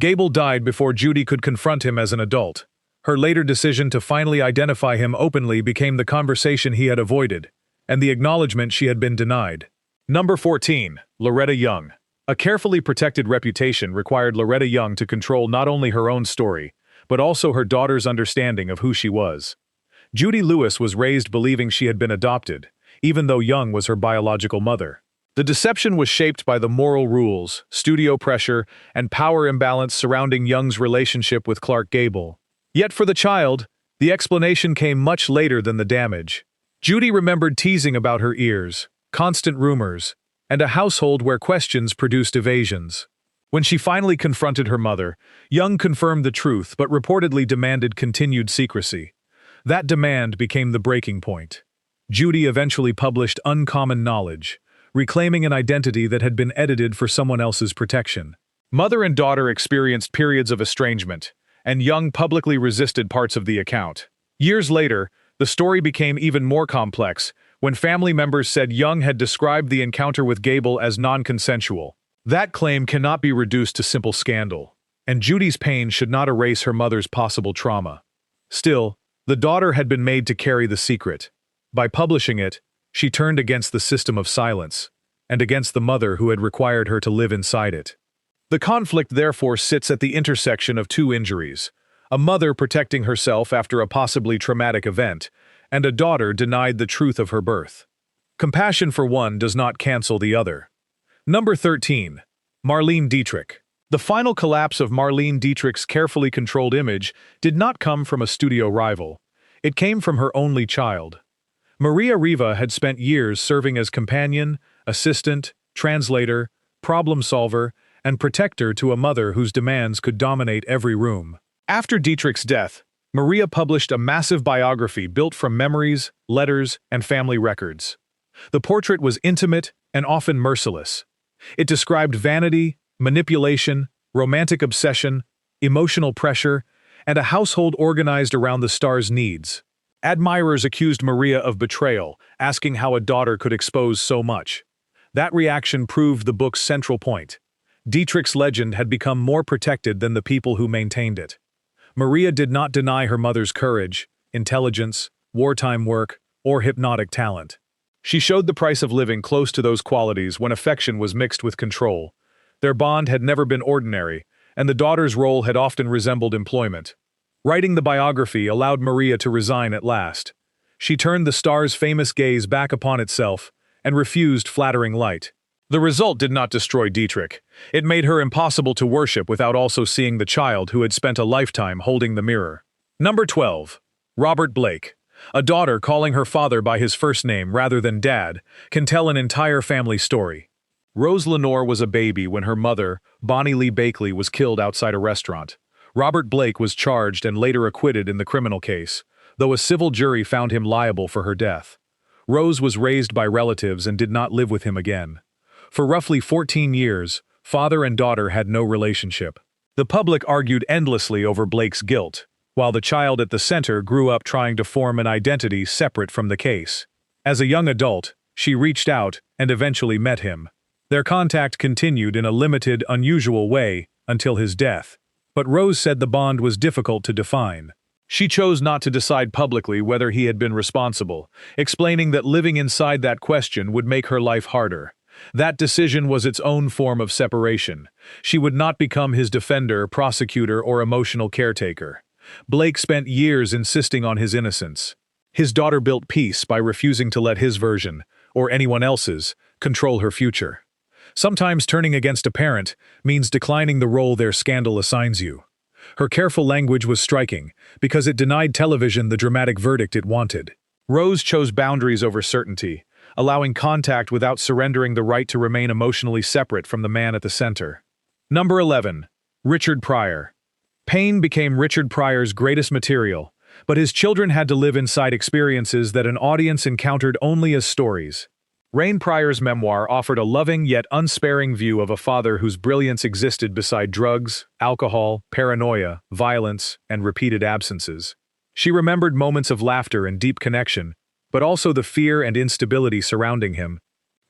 Gable died before Judy could confront him as an adult. Her later decision to finally identify him openly became the conversation he had avoided, and the acknowledgement she had been denied. Number 14. Loretta Young. A carefully protected reputation required Loretta Young to control not only her own story, but also her daughter's understanding of who she was. Judy Lewis was raised believing she had been adopted, even though Young was her biological mother. The deception was shaped by the moral rules, studio pressure, and power imbalance surrounding Young's relationship with Clark Gable. Yet for the child, The explanation came much later than the damage. Judy remembered teasing about her ears, constant rumors, and a household where questions produced evasions. When she finally confronted her mother, Young confirmed the truth but reportedly demanded continued secrecy. That demand became the breaking point. Judy eventually published Uncommon Knowledge, reclaiming an identity that had been edited for someone else's protection. Mother and daughter experienced periods of estrangement, and Young publicly resisted parts of the account. Years later, the story became even more complex when family members said Young had described the encounter with Gable as non-consensual. That claim cannot be reduced to simple scandal, and Judy's pain should not erase her mother's possible trauma. Still, the daughter had been made to carry the secret. By publishing it, she turned against the system of silence, and against the mother who had required her to live inside it. The conflict therefore sits at the intersection of two injuries: a mother protecting herself after a possibly traumatic event, and a daughter denied the truth of her birth. Compassion for one does not cancel the other. Number 13. Marlene Dietrich. The final collapse of Marlene Dietrich's carefully controlled image did not come from a studio rival. It came from her only child. Maria Riva had spent years serving as companion, assistant, translator, problem solver, and protector to a mother whose demands could dominate every room. After Dietrich's death, Maria published a massive biography built from memories, letters, and family records. The portrait was intimate and often merciless. It described vanity, manipulation, romantic obsession, emotional pressure, and a household organized around the star's needs. Admirers accused Maria of betrayal, asking how a daughter could expose so much. That reaction proved the book's central point. Dietrich's legend had become more protected than the people who maintained it. Maria did not deny her mother's courage, intelligence, wartime work, or hypnotic talent. She showed the price of living close to those qualities when affection was mixed with control. Their bond had never been ordinary, and the daughter's role had often resembled employment. Writing the biography allowed Maria to resign at last. She turned the star's famous gaze back upon itself and refused flattering light. The result did not destroy Dietrich. It made her impossible to worship without also seeing the child who had spent a lifetime holding the mirror. Number 12. Robert Blake. A daughter calling her father by his first name rather than dad can tell an entire family story. Rose Lenore was a baby when her mother, Bonnie Lee Bakley, was killed outside a restaurant. Robert Blake was charged and later acquitted in the criminal case, though a civil jury found him liable for her death. Rose was raised by relatives and did not live with him again. For roughly 14 years, father and daughter had no relationship. The public argued endlessly over Blake's guilt, while the child at the center grew up trying to form an identity separate from the case. As a young adult, she reached out and eventually met him. Their contact continued in a limited, unusual way until his death. But Rose said the bond was difficult to define. She chose not to decide publicly whether he had been responsible, explaining that living inside that question would make her life harder. That decision was its own form of separation. She would not become his defender, prosecutor, or emotional caretaker. Blake spent years insisting on his innocence. His daughter built peace by refusing to let his version, or anyone else's, control her future. Sometimes turning against a parent means declining the role their scandal assigns you. Her careful language was striking, because it denied television the dramatic verdict it wanted. Rose chose boundaries over certainty, allowing contact without surrendering the right to remain emotionally separate from the man at the center. Number 11. Richard Pryor. Pain became Richard Pryor's greatest material, but his children had to live inside experiences that an audience encountered only as stories. Rain Pryor's memoir offered a loving yet unsparing view of a father whose brilliance existed beside drugs, alcohol, paranoia, violence, and repeated absences. She remembered moments of laughter and deep connection, but also the fear and instability surrounding him.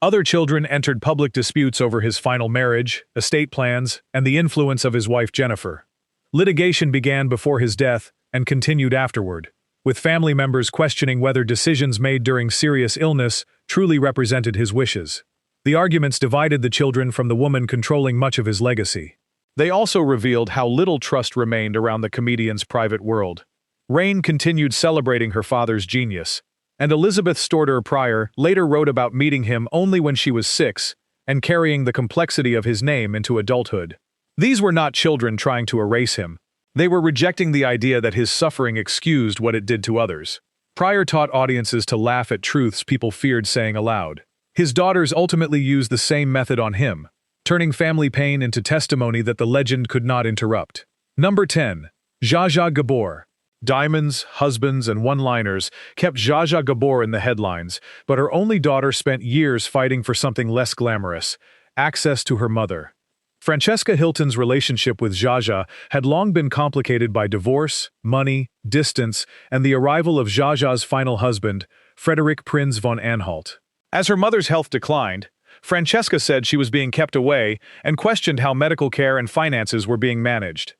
Other children entered public disputes over his final marriage, estate plans, and the influence of his wife Jennifer. Litigation began before his death and continued afterward, with family members questioning whether decisions made during serious illness truly represented his wishes. The arguments divided the children from the woman controlling much of his legacy. They also revealed how little trust remained around the comedian's private world. Rain continued celebrating her father's genius, and Elizabeth Storter Pryor later wrote about meeting him only when she was 6 and carrying the complexity of his name into adulthood. These were not children trying to erase him. They were rejecting the idea that his suffering excused what it did to others. Pryor taught audiences to laugh at truths people feared saying aloud. His daughters ultimately used the same method on him, turning family pain into testimony that the legend could not interrupt. Number 10. Zsa Zsa Gabor. Diamonds, husbands, and one-liners kept Zsa Zsa Gabor in the headlines, but her only daughter spent years fighting for something less glamorous: access to her mother. Francesca Hilton's relationship with Zsa Zsa had long been complicated by divorce, money, distance, and the arrival of Zsa Zsa's final husband, Frederick Prinz von Anhalt. As her mother's health declined, Francesca said she was being kept away and questioned how medical care and finances were being managed.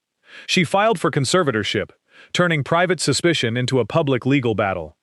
She filed for conservatorship, turning private suspicion into a public legal battle.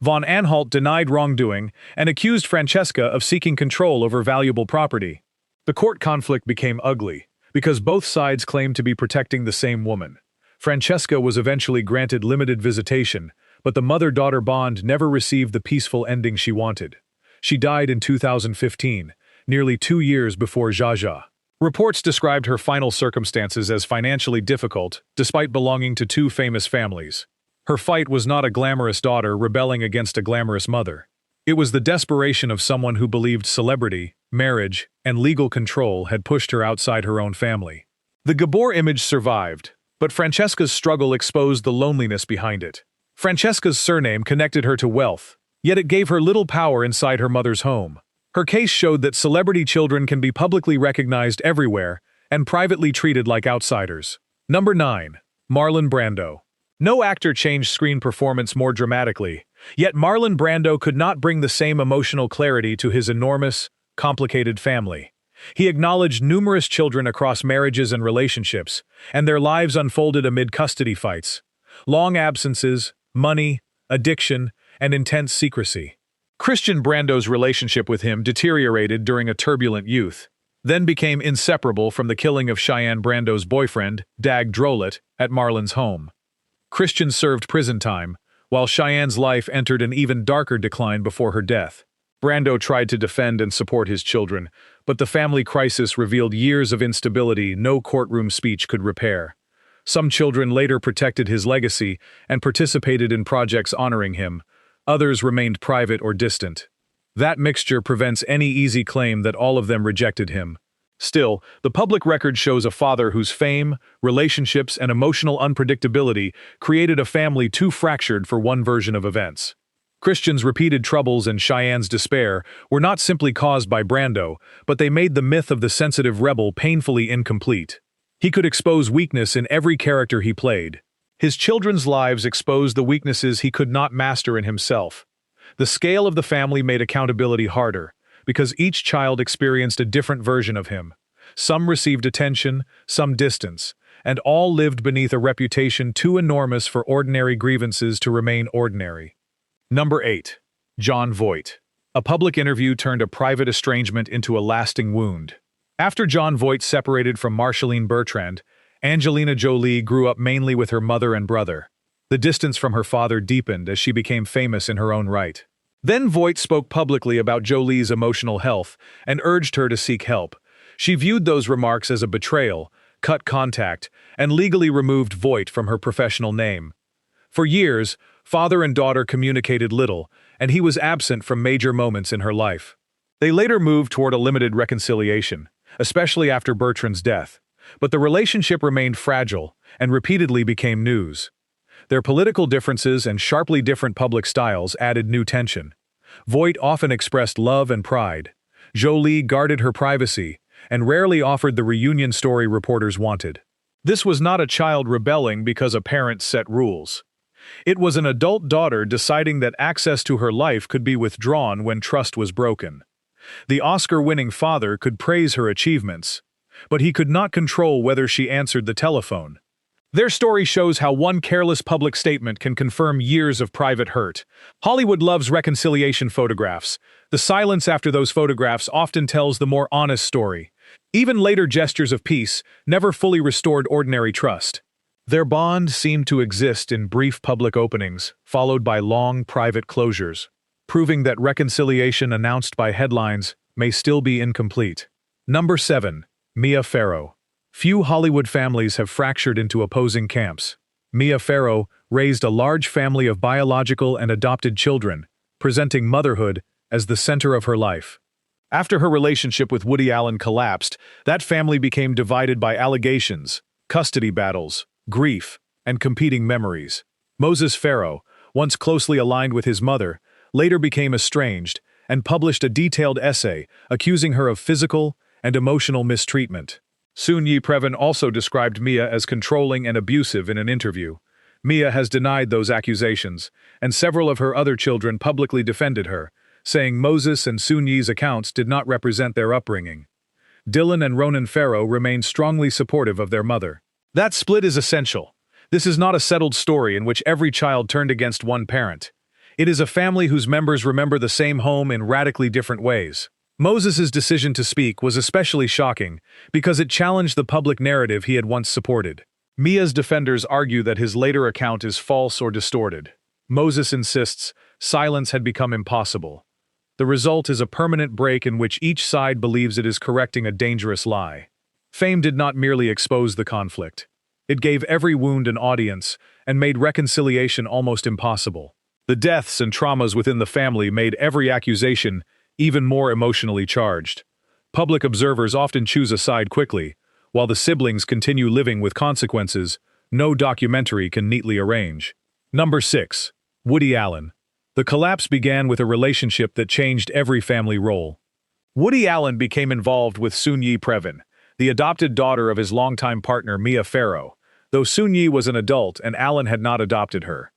Von Anhalt denied wrongdoing and accused Francesca of seeking control over valuable property. The court conflict became ugly, because both sides claimed to be protecting the same woman. Francesca was eventually granted limited visitation, but the mother-daughter bond never received the peaceful ending she wanted. She died in 2015, nearly 2 years before Zsa Zsa. Reports described her final circumstances as financially difficult, despite belonging to 2 famous families. Her fight was not a glamorous daughter rebelling against a glamorous mother. It was the desperation of someone who believed celebrity, marriage, and legal control had pushed her outside her own family. The Gabor image survived, but Francesca's struggle exposed the loneliness behind it. Francesca's surname connected her to wealth, yet it gave her little power inside her mother's home. Her case showed that celebrity children can be publicly recognized everywhere and privately treated like outsiders. Number 9. Marlon Brando. No actor changed screen performance more dramatically, yet Marlon Brando could not bring the same emotional clarity to his enormous, complicated family. He acknowledged numerous children across marriages and relationships, and their lives unfolded amid custody fights, long absences, money, addiction, and intense secrecy. Christian Brando's relationship with him deteriorated during a turbulent youth, then became inseparable from the killing of Cheyenne Brando's boyfriend, Dag Drolet, at Marlon's home. Christian served prison time, while Cheyenne's life entered an even darker decline before her death. Brando tried to defend and support his children, but the family crisis revealed years of instability no courtroom speech could repair. Some children later protected his legacy and participated in projects honoring him. Others remained private or distant. That mixture prevents any easy claim that all of them rejected him. Still, the public record shows a father whose fame, relationships, and emotional unpredictability created a family too fractured for one version of events. Christian's repeated troubles and Cheyenne's despair were not simply caused by Brando, but they made the myth of the sensitive rebel painfully incomplete. He could expose weakness in every character he played. His children's lives exposed the weaknesses he could not master in himself. The scale of the family made accountability harder, because each child experienced a different version of him. Some received attention, some distance, and all lived beneath a reputation too enormous for ordinary grievances to remain ordinary. Number 8. Jon Voight. A public interview turned a private estrangement into a lasting wound. After Jon Voight separated from Marceline Bertrand, Angelina Jolie grew up mainly with her mother and brother. The distance from her father deepened as she became famous in her own right. Then Voight spoke publicly about Jolie's emotional health and urged her to seek help. She viewed those remarks as a betrayal, cut contact, and legally removed Voight from her professional name. For years, father and daughter communicated little, and he was absent from major moments in her life. They later moved toward a limited reconciliation, especially after Bertrand's death. But the relationship remained fragile and repeatedly became news. Their political differences and sharply different public styles added new tension. Voight often expressed love and pride. Jolie guarded her privacy and rarely offered the reunion story reporters wanted. This was not a child rebelling because a parent set rules. It was an adult daughter deciding that access to her life could be withdrawn when trust was broken. The Oscar-winning father could praise her achievements, but he could not control whether she answered the telephone. Their story shows how one careless public statement can confirm years of private hurt. Hollywood loves reconciliation photographs. The silence after those photographs often tells the more honest story. Even later gestures of peace never fully restored ordinary trust. Their bond seemed to exist in brief public openings, followed by long private closures, proving that reconciliation announced by headlines may still be incomplete. Number 7. Mia Farrow. Few Hollywood families have fractured into opposing camps. Mia Farrow raised a large family of biological and adopted children, presenting motherhood as the center of her life. After her relationship with Woody Allen collapsed, that family became divided by allegations, custody battles, grief, and competing memories. Moses Farrow, once closely aligned with his mother, later became estranged and published a detailed essay accusing her of physical and emotional mistreatment. Soon-Yi Previn also described Mia as controlling and abusive in an interview. Mia has denied those accusations, and several of her other children publicly defended her, saying Moses and Soon-Yi's accounts did not represent their upbringing. Dylan and Ronan Farrow remain strongly supportive of their mother. That split is essential. This is not a settled story in which every child turned against one parent. It is a family whose members remember the same home in radically different ways. Moses's decision to speak was especially shocking because it challenged the public narrative he had once supported. Mia's defenders argue that his later account is false or distorted. Moses insists silence had become impossible. The result is a permanent break in which each side believes it is correcting a dangerous lie. Fame did not merely expose the conflict. It gave every wound an audience and made reconciliation almost impossible. The deaths and traumas within the family made every accusation even more emotionally charged. Public observers often choose a side quickly, while the siblings continue living with consequences no documentary can neatly arrange. Number 6. Woody Allen. The collapse began with a relationship that changed every family role. Woody Allen became involved with Soon-Yi Previn, the adopted daughter of his longtime partner Mia Farrow, though Soon-Yi was an adult and Allen had not adopted her.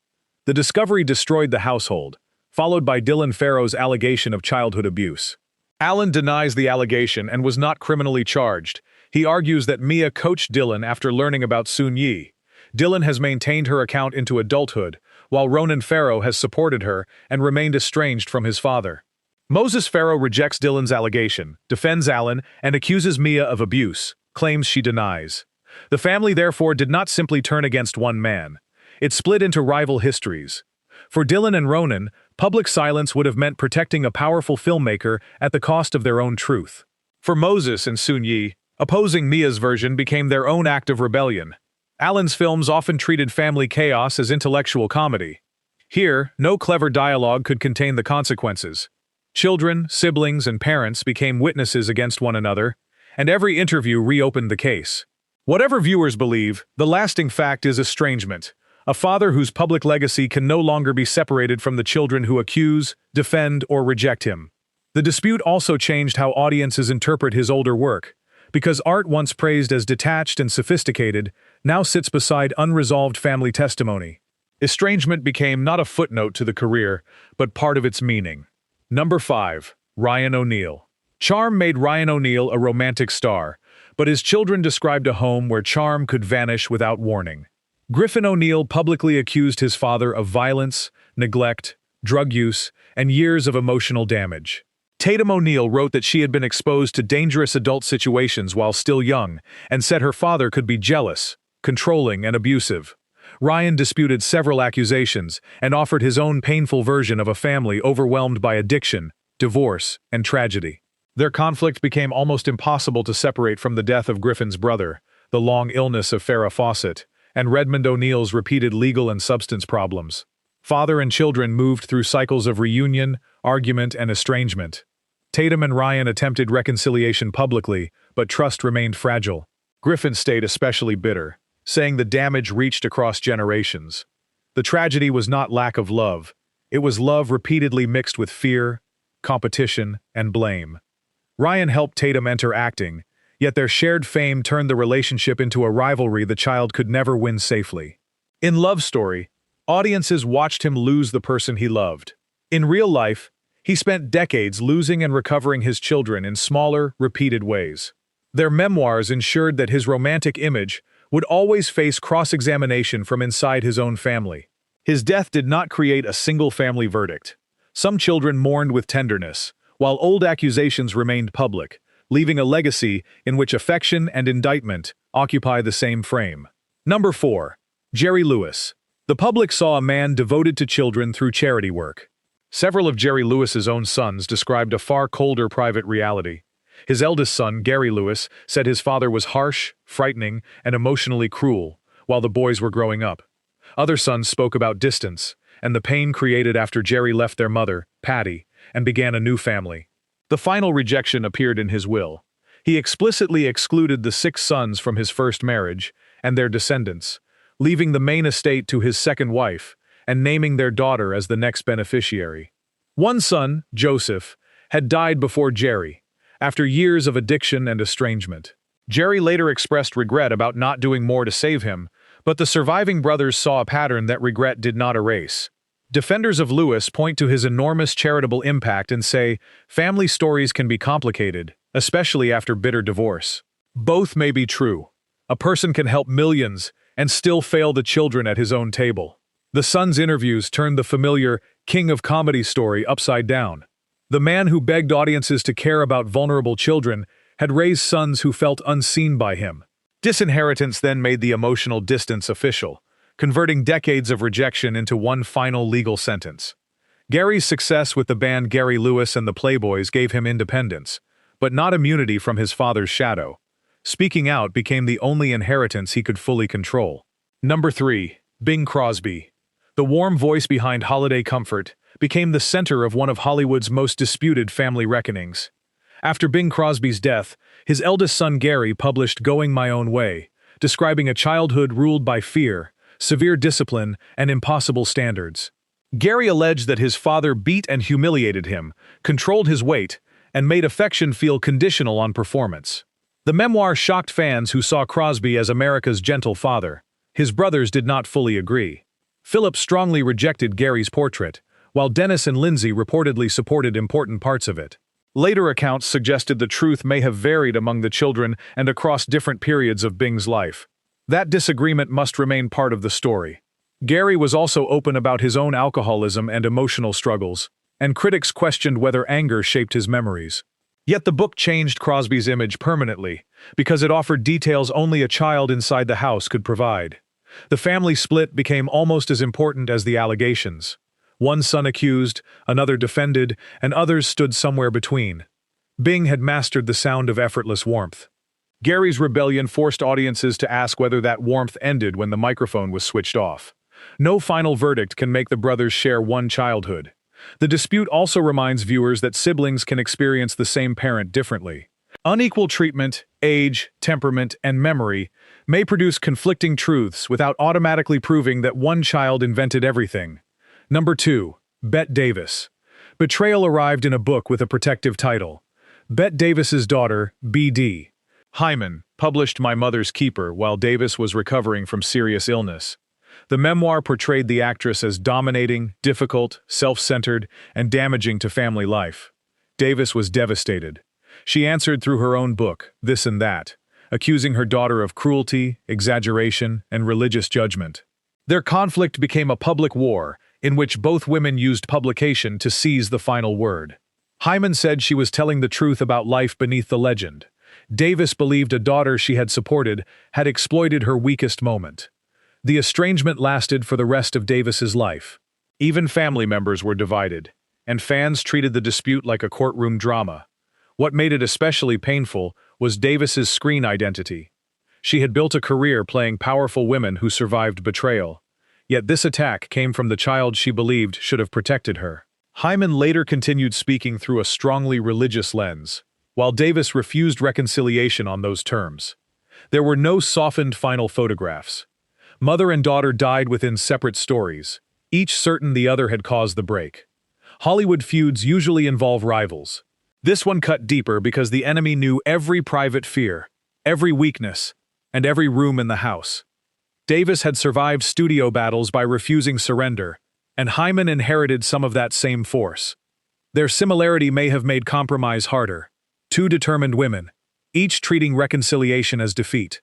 The discovery destroyed the household, followed by Dylan Farrow's allegation of childhood abuse. Allen denies the allegation and was not criminally charged. He argues that Mia coached Dylan after learning about Soon-Yi. Dylan has maintained her account into adulthood, while Ronan Farrow has supported her and remained estranged from his father. Moses Farrow rejects Dylan's allegation, defends Allen, and accuses Mia of abuse, claims she denies. The family therefore did not simply turn against one man. It split into rival histories. For Dylan and Ronan, public silence would have meant protecting a powerful filmmaker at the cost of their own truth. For Moses and Soon-Yi, opposing Mia's version became their own act of rebellion. Allen's films often treated family chaos as intellectual comedy. Here, no clever dialogue could contain the consequences. Children, siblings, and parents became witnesses against one another, and every interview reopened the case. Whatever viewers believe, the lasting fact is estrangement. A father whose public legacy can no longer be separated from the children who accuse, defend, or reject him. The dispute also changed how audiences interpret his older work, because art once praised as detached and sophisticated now sits beside unresolved family testimony. Estrangement became not a footnote to the career, but part of its meaning. Number 5. Ryan O'Neal. Charm made Ryan O'Neal a romantic star, but his children described a home where charm could vanish without warning. Griffin O'Neal publicly accused his father of violence, neglect, drug use, and years of emotional damage. Tatum O'Neal wrote that she had been exposed to dangerous adult situations while still young, and said her father could be jealous, controlling, and abusive. Ryan disputed several accusations and offered his own painful version of a family overwhelmed by addiction, divorce, and tragedy. Their conflict became almost impossible to separate from the death of Griffin's brother, the long illness of Farrah Fawcett, and Redmond O'Neal's repeated legal and substance problems. Father and children moved through cycles of reunion, argument, and estrangement. Tatum and Ryan attempted reconciliation publicly, but trust remained fragile. Griffin stayed especially bitter, saying the damage reached across generations. The tragedy was not lack of love. It was love repeatedly mixed with fear, competition, and blame. Ryan helped Tatum enter acting, yet their shared fame turned the relationship into a rivalry the child could never win safely. In Love Story, audiences watched him lose the person he loved. In real life, he spent decades losing and recovering his children in smaller, repeated ways. Their memoirs ensured that his romantic image would always face cross-examination from inside his own family. His death did not create a single family verdict. Some children mourned with tenderness, while old accusations remained public, leaving a legacy in which affection and indictment occupy the same frame. Number 4. Jerry Lewis. The public saw a man devoted to children through charity work. Several of Jerry Lewis's own sons described a far colder private reality. His eldest son, Gary Lewis, said his father was harsh, frightening, and emotionally cruel, while the boys were growing up. Other sons spoke about distance, and the pain created after Jerry left their mother, Patty, and began a new family. The final rejection appeared in his will. He explicitly excluded the 6 sons from his first marriage and their descendants, leaving the main estate to his second wife and naming their daughter as the next beneficiary. One son, Joseph, had died before Jerry, after years of addiction and estrangement. Jerry later expressed regret about not doing more to save him, but the surviving brothers saw a pattern that regret did not erase. Defenders of Lewis point to his enormous charitable impact and say, family stories can be complicated, especially after bitter divorce. Both may be true. A person can help millions and still fail the children at his own table. The Sun's interviews turned the familiar king of comedy story upside down. The man who begged audiences to care about vulnerable children had raised sons who felt unseen by him. Disinheritance then made the emotional distance official, converting decades of rejection into one final legal sentence. Gary's success with the band Gary Lewis and the Playboys gave him independence, but not immunity from his father's shadow. Speaking out became the only inheritance he could fully control. Number 3. Bing Crosby. The warm voice behind Holiday Comfort became the center of one of Hollywood's most disputed family reckonings. After Bing Crosby's death, his eldest son Gary published Going My Own Way, describing a childhood ruled by fear, severe discipline, and impossible standards. Gary alleged that his father beat and humiliated him, controlled his weight, and made affection feel conditional on performance. The memoir shocked fans who saw Crosby as America's gentle father. His brothers did not fully agree. Philip strongly rejected Gary's portrait, while Dennis and Lindsay reportedly supported important parts of it. Later accounts suggested the truth may have varied among the children and across different periods of Bing's life. That disagreement must remain part of the story. Gary was also open about his own alcoholism and emotional struggles, and critics questioned whether anger shaped his memories. Yet the book changed Crosby's image permanently, because it offered details only a child inside the house could provide. The family split became almost as important as the allegations. One son accused, another defended, and others stood somewhere between. Bing had mastered the sound of effortless warmth. Gary's rebellion forced audiences to ask whether that warmth ended when the microphone was switched off. No final verdict can make the brothers share one childhood. The dispute also reminds viewers that siblings can experience the same parent differently. Unequal treatment, age, temperament, and memory may produce conflicting truths without automatically proving that one child invented everything. Number 2. Bette Davis. Betrayal arrived in a book with a protective title. Bette Davis's daughter, B.D. Hyman, published My Mother's Keeper while Davis was recovering from serious illness. The memoir portrayed the actress as dominating, difficult, self-centered, and damaging to family life. Davis was devastated. She answered through her own book, This and That, accusing her daughter of cruelty, exaggeration, and religious judgment. Their conflict became a public war, in which both women used publication to seize the final word. Hyman said she was telling the truth about life beneath the legend. Davis believed a daughter she had supported had exploited her weakest moment. The estrangement lasted for the rest of Davis's life. Even family members were divided, and fans treated the dispute like a courtroom drama. What made it especially painful was Davis's screen identity. She had built a career playing powerful women who survived betrayal. Yet this attack came from the child she believed should have protected her. Hyman later continued speaking through a strongly religious lens, while Davis refused reconciliation on those terms. There were no softened final photographs. Mother and daughter died within separate stories, each certain the other had caused the break. Hollywood feuds usually involve rivals. This one cut deeper because the enemy knew every private fear, every weakness, and every room in the house. Davis had survived studio battles by refusing surrender, and Hyman inherited some of that same force. Their similarity may have made compromise harder. Two determined women, each treating reconciliation as defeat.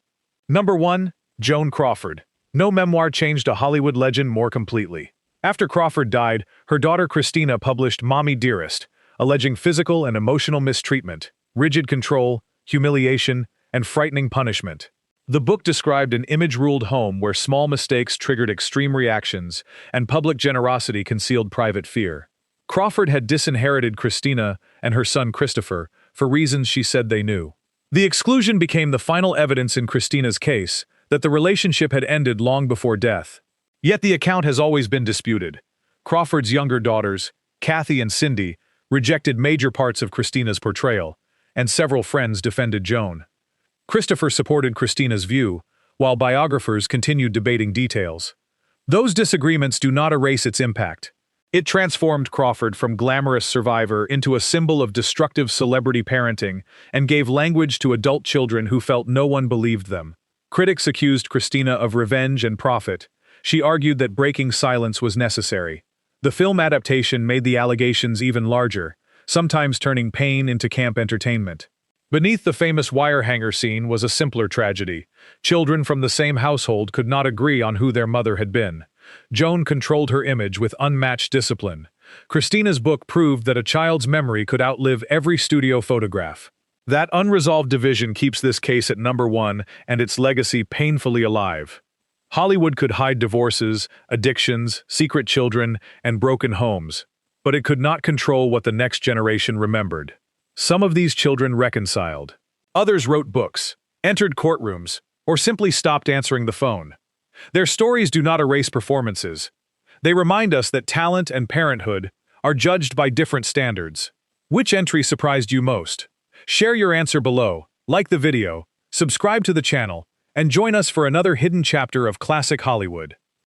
Number 1. Joan Crawford. No memoir changed a Hollywood legend more completely. After Crawford died, her daughter Christina published Mommy Dearest, alleging physical and emotional mistreatment, rigid control, humiliation, and frightening punishment. The book described an image-ruled home where small mistakes triggered extreme reactions and public generosity concealed private fear. Crawford had disinherited Christina and her son Christopher, for reasons she said they knew. The exclusion became the final evidence in Christina's case that the relationship had ended long before death. Yet the account has always been disputed. Crawford's younger daughters, Kathy and Cindy, rejected major parts of Christina's portrayal, and several friends defended Joan. Christopher supported Christina's view, while biographers continued debating details. Those disagreements do not erase its impact. It transformed Crawford from glamorous survivor into a symbol of destructive celebrity parenting and gave language to adult children who felt no one believed them. Critics accused Christina of revenge and profit. She argued that breaking silence was necessary. The film adaptation made the allegations even larger, sometimes turning pain into camp entertainment. Beneath the famous wire hanger scene was a simpler tragedy. Children from the same household could not agree on who their mother had been. Joan controlled her image with unmatched discipline. Christina's book proved that a child's memory could outlive every studio photograph. That unresolved division keeps this case at number one and its legacy painfully alive. Hollywood could hide divorces, addictions, secret children, and broken homes, but it could not control what the next generation remembered. Some of these children reconciled. Others wrote books, entered courtrooms, or simply stopped answering the phone. Their stories do not erase performances. They remind us that talent and parenthood are judged by different standards. Which entry surprised you most? Share your answer below, like the video, subscribe to the channel, and join us for another hidden chapter of classic Hollywood.